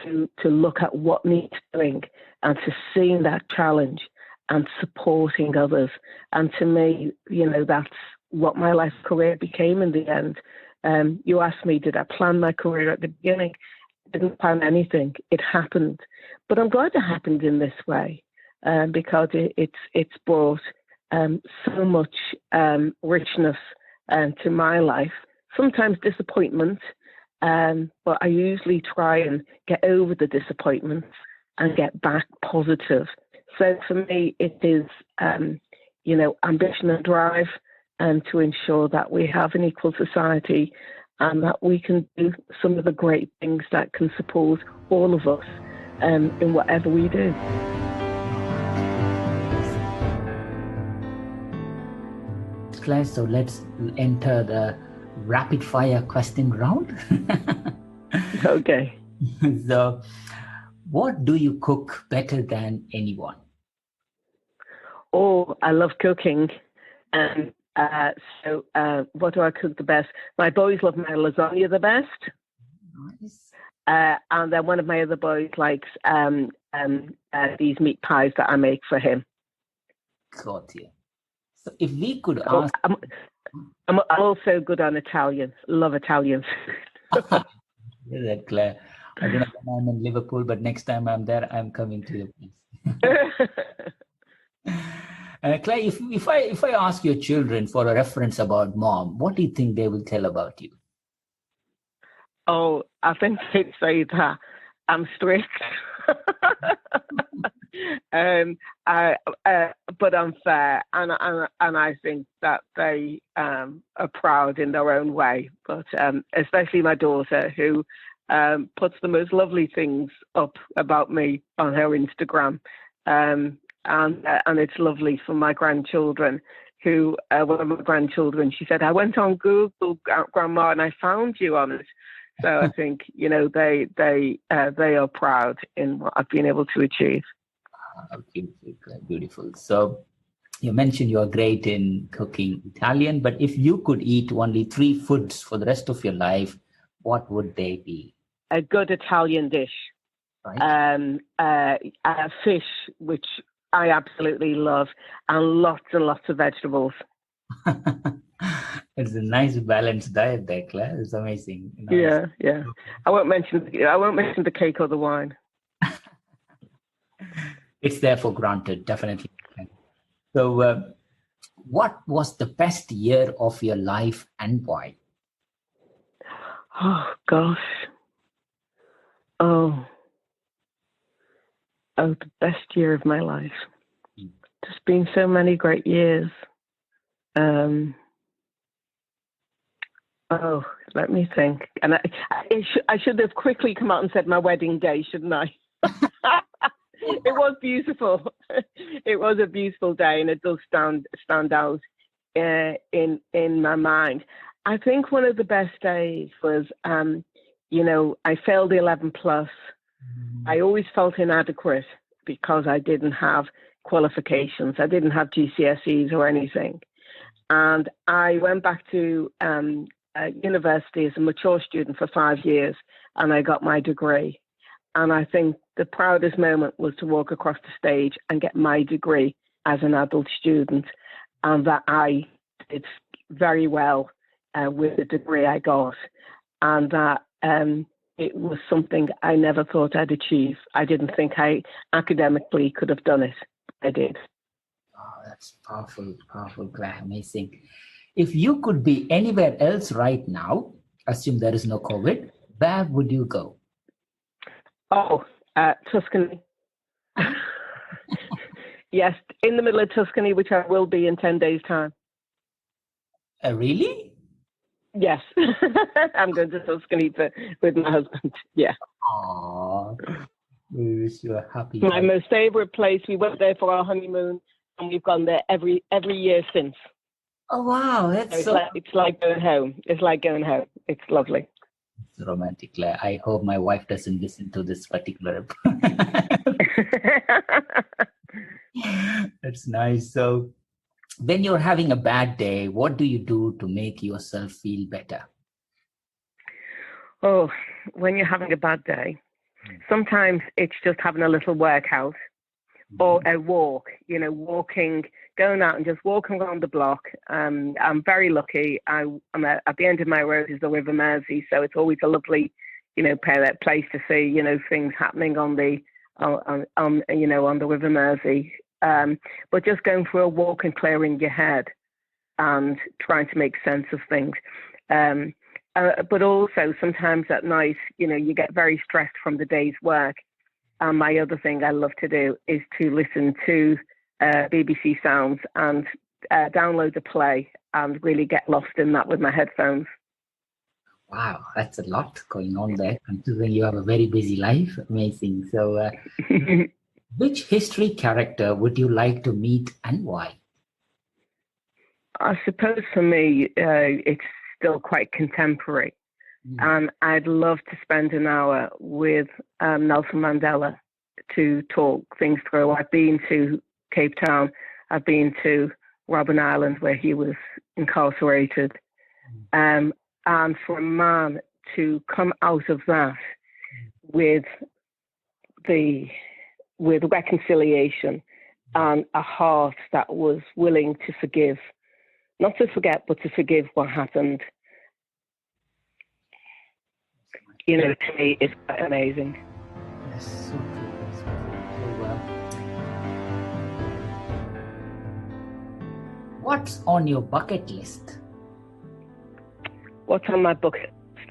to look at what needs doing and to seeing that challenge and supporting others. And to me, that's what my life career became in the end. You asked me, did I plan my career at the beginning? I didn't plan anything. It happened. But I'm glad it happened in this way because it's brought so much richness to my life, sometimes disappointment, but I usually try and get over the disappointments and get back positive. So for me, it is, ambition and drive to ensure that we have an equal society and that we can do some of the great things that can support all of us in whatever we do. Claire, so let's enter the rapid fire question round. Okay. So, what do you cook better than anyone? Oh, I love cooking. And so what do I cook the best? My boys love my lasagna the best. Nice. And then one of my other boys likes these meat pies that I make for him. Got you. So if we could ask... I'm also good on Italian. Love Italian food. That, Claire. I don't know when I'm in Liverpool, but next time I'm there, I'm coming to your place. Claire, if I ask your children for a reference about mom, what do you think they will tell about you? Oh, I think they'd say that I'm strict. But I'm fair, and I think that they are proud in their own way. But especially my daughter, who puts the most lovely things up about me on her Instagram, and it's lovely for my grandchildren. Who one of my grandchildren, she said, I went on Google, Grandma, and I found you on it. So I think they are proud in what I've been able to achieve. Beautiful. So you mentioned you are great in cooking Italian, but if you could eat only 3 foods for the rest of your life, what would they be? A good Italian dish, right? Fish, which I absolutely love, and lots of vegetables. It's a nice balanced diet there, Claire. It's amazing. Nice. Yeah. I won't mention the cake or the wine. It's there for granted, definitely. So, what was the best year of your life and why? Oh gosh. Oh, the best year of my life. There's been so many great years. Let me think. And I should have quickly come out and said my wedding day, shouldn't I? It was beautiful. It was a beautiful day, and it does stand out in my mind. I think one of the best days was, I failed the 11 plus. I always felt inadequate because I didn't have qualifications. I didn't have GCSEs or anything. And I went back to university as a mature student for 5 years, and I got my degree. And I think the proudest moment was to walk across the stage and get my degree as an adult student, and that I did very well with the degree I got, and that it was something I never thought I'd achieve. I didn't think I academically could have done it. I did. Oh, that's powerful, Claire. Amazing. If you could be anywhere else right now, assume there is no COVID, where would you go? Oh, Tuscany. Yes, in the middle of Tuscany, which I will be in 10 days' time. Really? Yes. I'm going to Tuscany with my husband. Yeah. Aww. We wish you a happy My most favourite place. We went there for our honeymoon, and we've gone there every year since. Oh, wow. So That's so it's like going home. It's like going home. It's lovely. romantic, Claire. I hope my wife doesn't listen to this particular. That's nice. So, when you're having a bad day, what do you do to make yourself feel better? Oh, when you're having a bad day, sometimes it's just having a little workout or a walk, walking, going out and just walking around the block. I'm very lucky. I'm at the end of my road is the River Mersey, so it's always a lovely, place to see, things happening on the River Mersey. But just going for a walk and clearing your head and trying to make sense of things. But also sometimes at night, you get very stressed from the day's work. And my other thing I love to do is to listen to BBC Sounds and download the play and really get lost in that with my headphones. Wow, that's a lot going on there, considering you have a very busy life. Amazing. So, which history character would you like to meet and why? I suppose for me, it's still quite contemporary. And I'd love to spend an hour with Nelson Mandela to talk things through. I've been to Cape Town. I've been to Robben Island where he was incarcerated. And for a man to come out of that with reconciliation and a heart that was willing to forgive, not to forget, but to forgive what happened, to me, it's quite amazing. Yes, so true. So, what's on your bucket list? What's on my bucket list?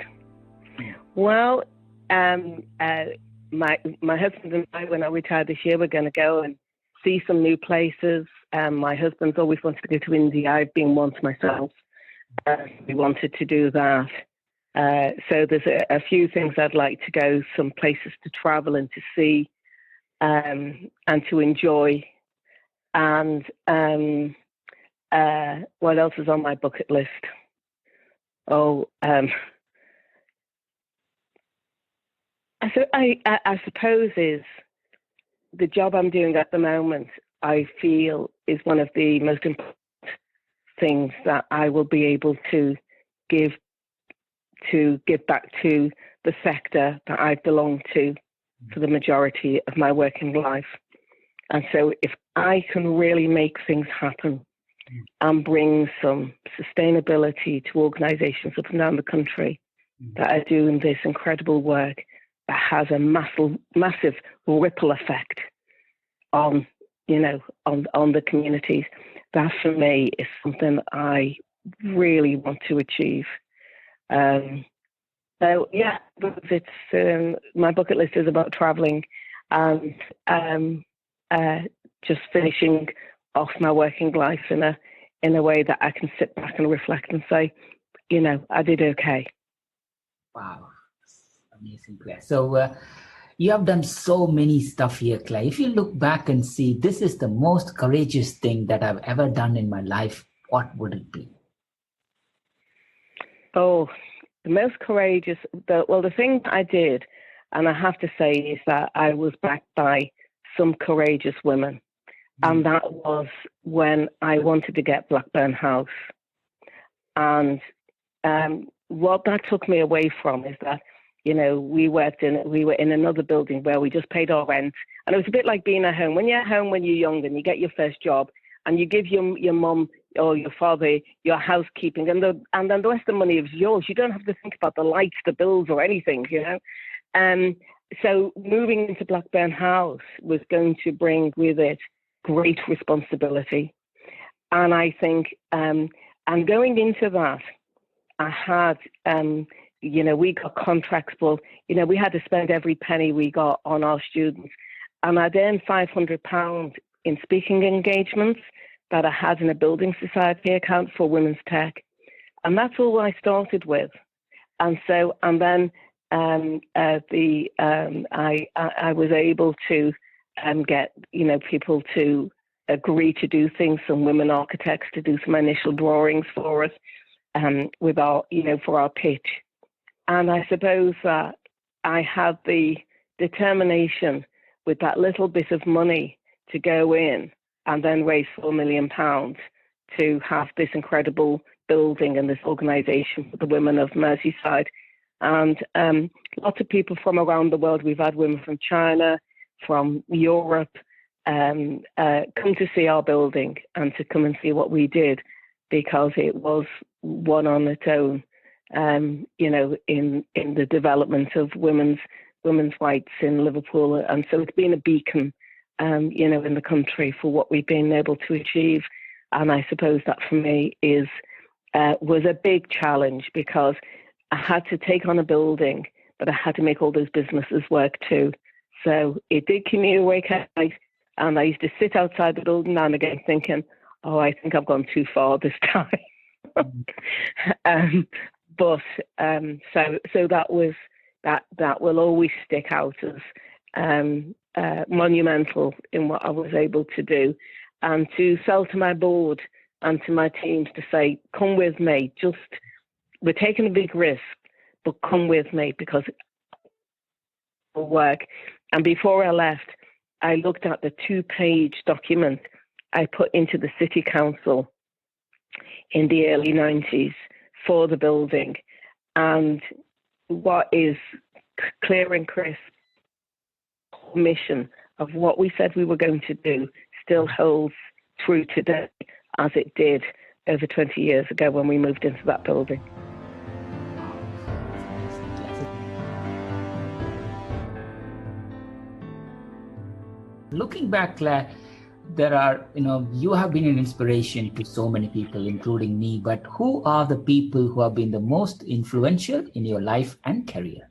Well, my husband and I, when I retire this year, we're going to go and see some new places. My husband's always wanted to go to India. I've been once myself. We wanted to do that. So there's a few things I'd like to go, some places to travel and to see and to enjoy. And what else is on my bucket list? I suppose is the job I'm doing at the moment, I feel is one of the most important things that I will be able to give back to the sector that I've belonged to for the majority of my working life. And so if I can really make things happen and bring some sustainability to organisations up and down the country that are doing this incredible work that has a massive ripple effect on the communities, that for me is something I really want to achieve. So yeah, it's my bucket list is about travelling and just finishing off my working life in a way that I can sit back and reflect and say, I did okay. Wow, amazing, Claire. So you have done so many stuff here, Claire. If you look back and see, this is the most courageous thing that I've ever done in my life, what would it be? Oh, the most courageous, the thing that I did, and I have to say, is that I was backed by some courageous women. And that was when I wanted to get Blackburne House. And what that took me away from is that, we were in another building where we just paid our rent. And it was a bit like being at home. When you're at home, when you're young and you get your first job and you give your mum or your father your housekeeping and then the rest of the money is yours. You don't have to think about the lights, the bills or anything, So moving into Blackburne House was going to bring with it great responsibility. And I think, and going into that, I had, we got contracts, but, we had to spend every penny we got on our students. And I'd earned £500 in speaking engagements that I had in a building society account for women's tech. And that's all I started with. And so, and then I was able to get, people to agree to do things, some women architects to do some initial drawings for us with our, for our pitch. And I suppose that I had the determination with that little bit of money to go in and then raise £4 million to have this incredible building and this organisation for the women of Merseyside. And lots of people from around the world, we've had women from China, from Europe, come to see our building and to come and see what we did, because it was one on its own, in the development of women's rights in Liverpool. And so it's been a beacon, in the country for what we've been able to achieve. And I suppose that for me was a big challenge, because I had to take on a building, but I had to make all those businesses work too. So it did keep me awake at night, and I used to sit outside the building now and again thinking, oh, I think I've gone too far this time. So that will always stick out as monumental in what I was able to do, and to sell to my board and to my teams to say, come with me, we're taking a big risk, but come with me because it will work. And before I left, I looked at the 2-page document I put into the City Council in the early 90s for the building. And what is clear and crisp mission of what we said we were going to do still holds true today, as it did over 20 years ago when we moved into that building. Looking back, Claire, there are, you have been an inspiration to so many people, including me, but who are the people who have been the most influential in your life and career?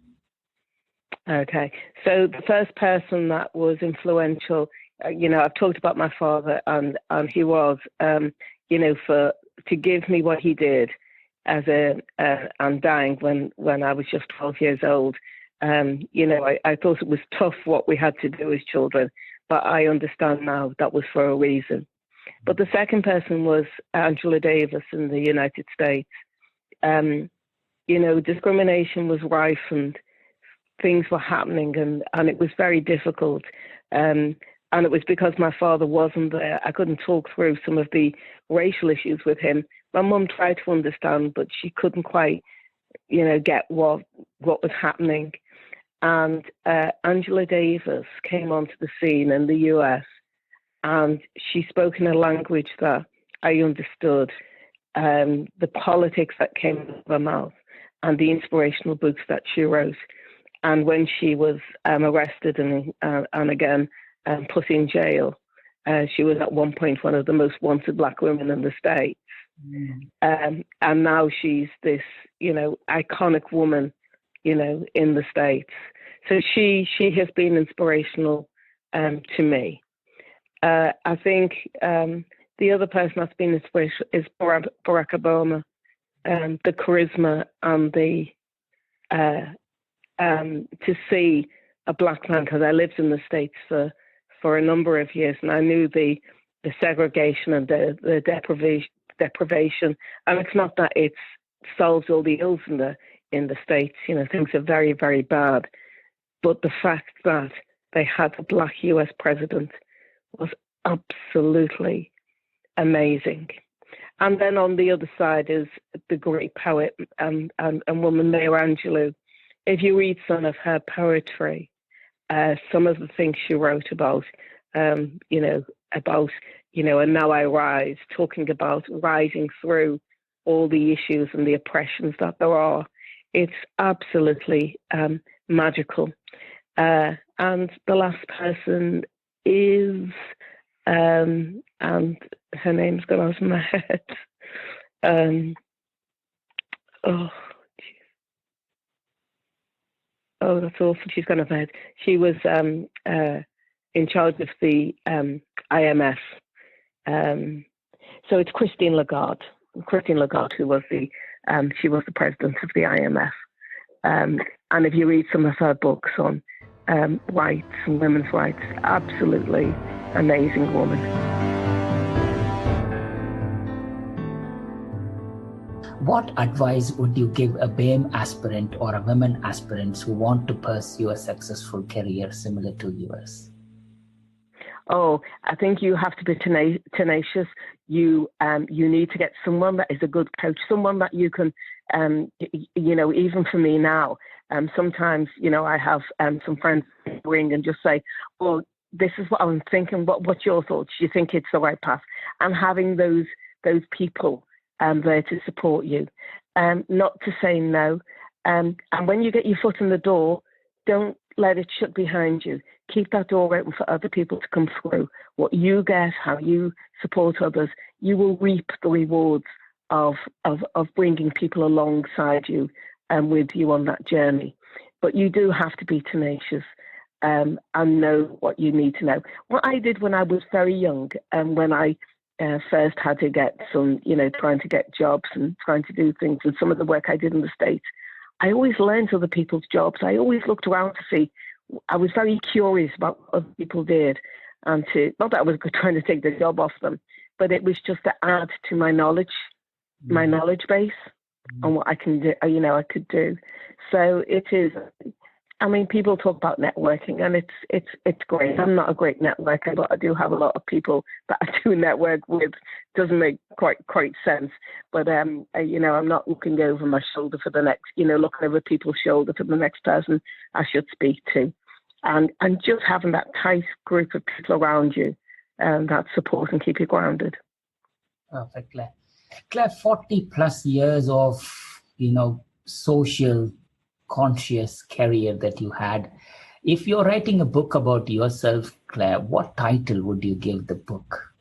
Okay, so the first person that was influential, I've talked about my father, and he was, to give me what he did as and dying when I was just 12 years old. I thought it was tough what we had to do as children, but I understand now that was for a reason. But the second person was Angela Davis in the United States. Discrimination was rife and things were happening, and it was very difficult. And it was because my father wasn't there. I couldn't talk through some of the racial issues with him. My mum tried to understand, but she couldn't quite, get what was happening. And Angela Davis came onto the scene in the US, and she spoke in a language that I understood, the politics that came out of her mouth, and the inspirational books that she wrote. And when she was arrested and again put in jail, she was at one point one of the most wanted Black women in the States. And now she's this, iconic woman, in the States. So she has been inspirational to me. I think the other person that's been inspirational is Barack Obama. The charisma and the to see a Black man, because I lived in the States for a number of years, and I knew the segregation and the deprivation. And it's not that it solves all the ills in the States. Things are very, very bad. But the fact that they had a Black US president was absolutely amazing. And then on the other side is the great poet and woman Maya Angelou. If you read some of her poetry, some of the things she wrote about, and now I rise, talking about rising through all the issues and the oppressions that there are. It's absolutely magical. And the last person is, and her name's gone out of my head. Oh, that's awful. She's gone off my head. She was in charge of the IMF. So it's Christine Lagarde, who was she was the president of the IMF. And if you read some of her books on rights and women's rights, absolutely amazing woman. what advice would you give a BAME aspirant or a women aspirants who want to pursue a successful career similar to yours? Oh, I think you have to be tenacious. You need to get someone that is a good coach, someone that you can, even for me now, sometimes, I have some friends ring and just say, well, this is what I'm thinking. What's your thoughts? Do you think it's the right path? And having those people there to support you, not to say no. And when you get your foot in the door, don't let it shut behind you. Keep that door open for other people to come through. What you get, how you support others, you will reap the rewards of bringing people alongside you and with you on that journey. But you do have to be tenacious and know what you need to know. What I did when I was very young and when I first had to get some, trying to get jobs and trying to do things, and some of the work I did in the States, I always learned other people's jobs. I always looked around to see. I was very curious about what other people did, and not that I was trying to take the job off them, but it was just to add to my knowledge base on what I can do. I could do. So it is. I mean, people talk about networking, and it's great. I'm not a great networker, but I do have a lot of people that I do network with. Doesn't make quite sense, but I'm not looking over my shoulder for the next, looking over people's shoulder for the next person I should speak to, and just having that tight group of people around you, that support and keep you grounded. Perfect, Claire. Claire, 40 plus years of social conscious career that you had. If you're writing a book about yourself, Claire, what title would you give the book?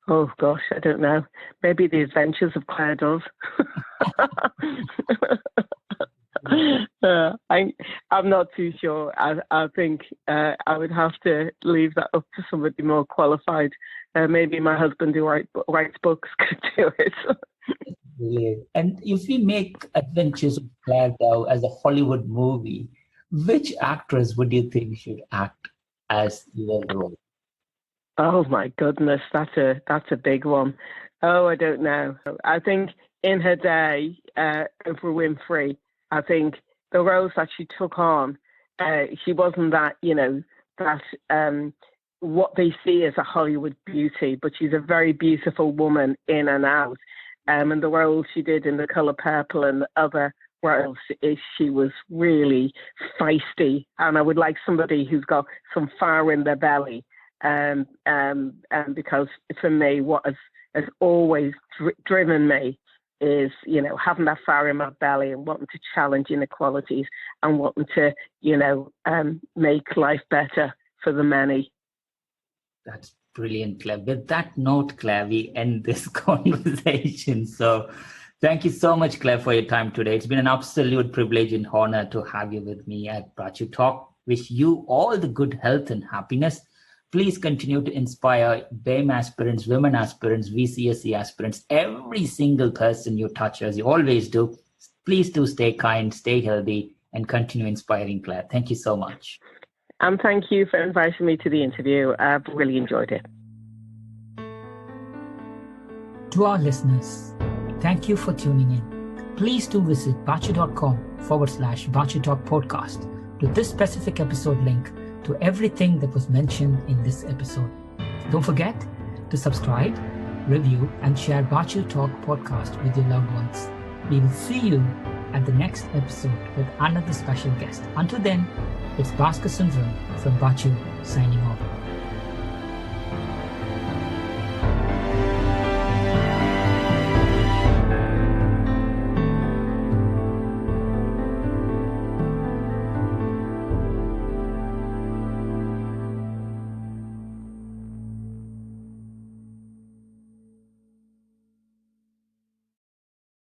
Oh gosh, I don't know. Maybe The Adventures of Claire Does. I'm not too sure. I think I would have to leave that up to somebody more qualified. Maybe my husband who writes books could do it. Brilliant. And if we make Adventures of Claire Dow as a Hollywood movie, which actress would you think should act as your role? Oh my goodness, that's a big one. Oh, I don't know. I think in her day, Oprah Winfrey, I think the roles that she took on, she wasn't that, what they see as a Hollywood beauty, but she's a very beautiful woman in and out. And the roles she did in The Colour Purple and other roles, she was really feisty. And I would like somebody who's got some fire in their belly. Because for me, what has always driven me is, having that fire in my belly and wanting to challenge inequalities and wanting to, make life better for the many. That's brilliant, Claire. With that note, Claire, we end this conversation. So thank you so much, Claire, for your time today. It's been an absolute privilege and honor to have you with me at Baachu Talk. Wish you all the good health and happiness. Please continue to inspire BAME aspirants, women aspirants, VCSE aspirants, every single person you touch, as you always do. Please do stay kind, stay healthy, and continue inspiring, Claire. Thank you so much. And thank you for inviting me to the interview. I've really enjoyed it. To our listeners, thank you for tuning in. Please do visit baachu.com/Baachu Talk podcast to this specific episode link to everything that was mentioned in this episode. Don't forget to subscribe, review, and share Baachu Talk podcast with your loved ones. We will see you at the next episode with another special guest. Until then, it's Bhaskar Sundram from Baachu signing off.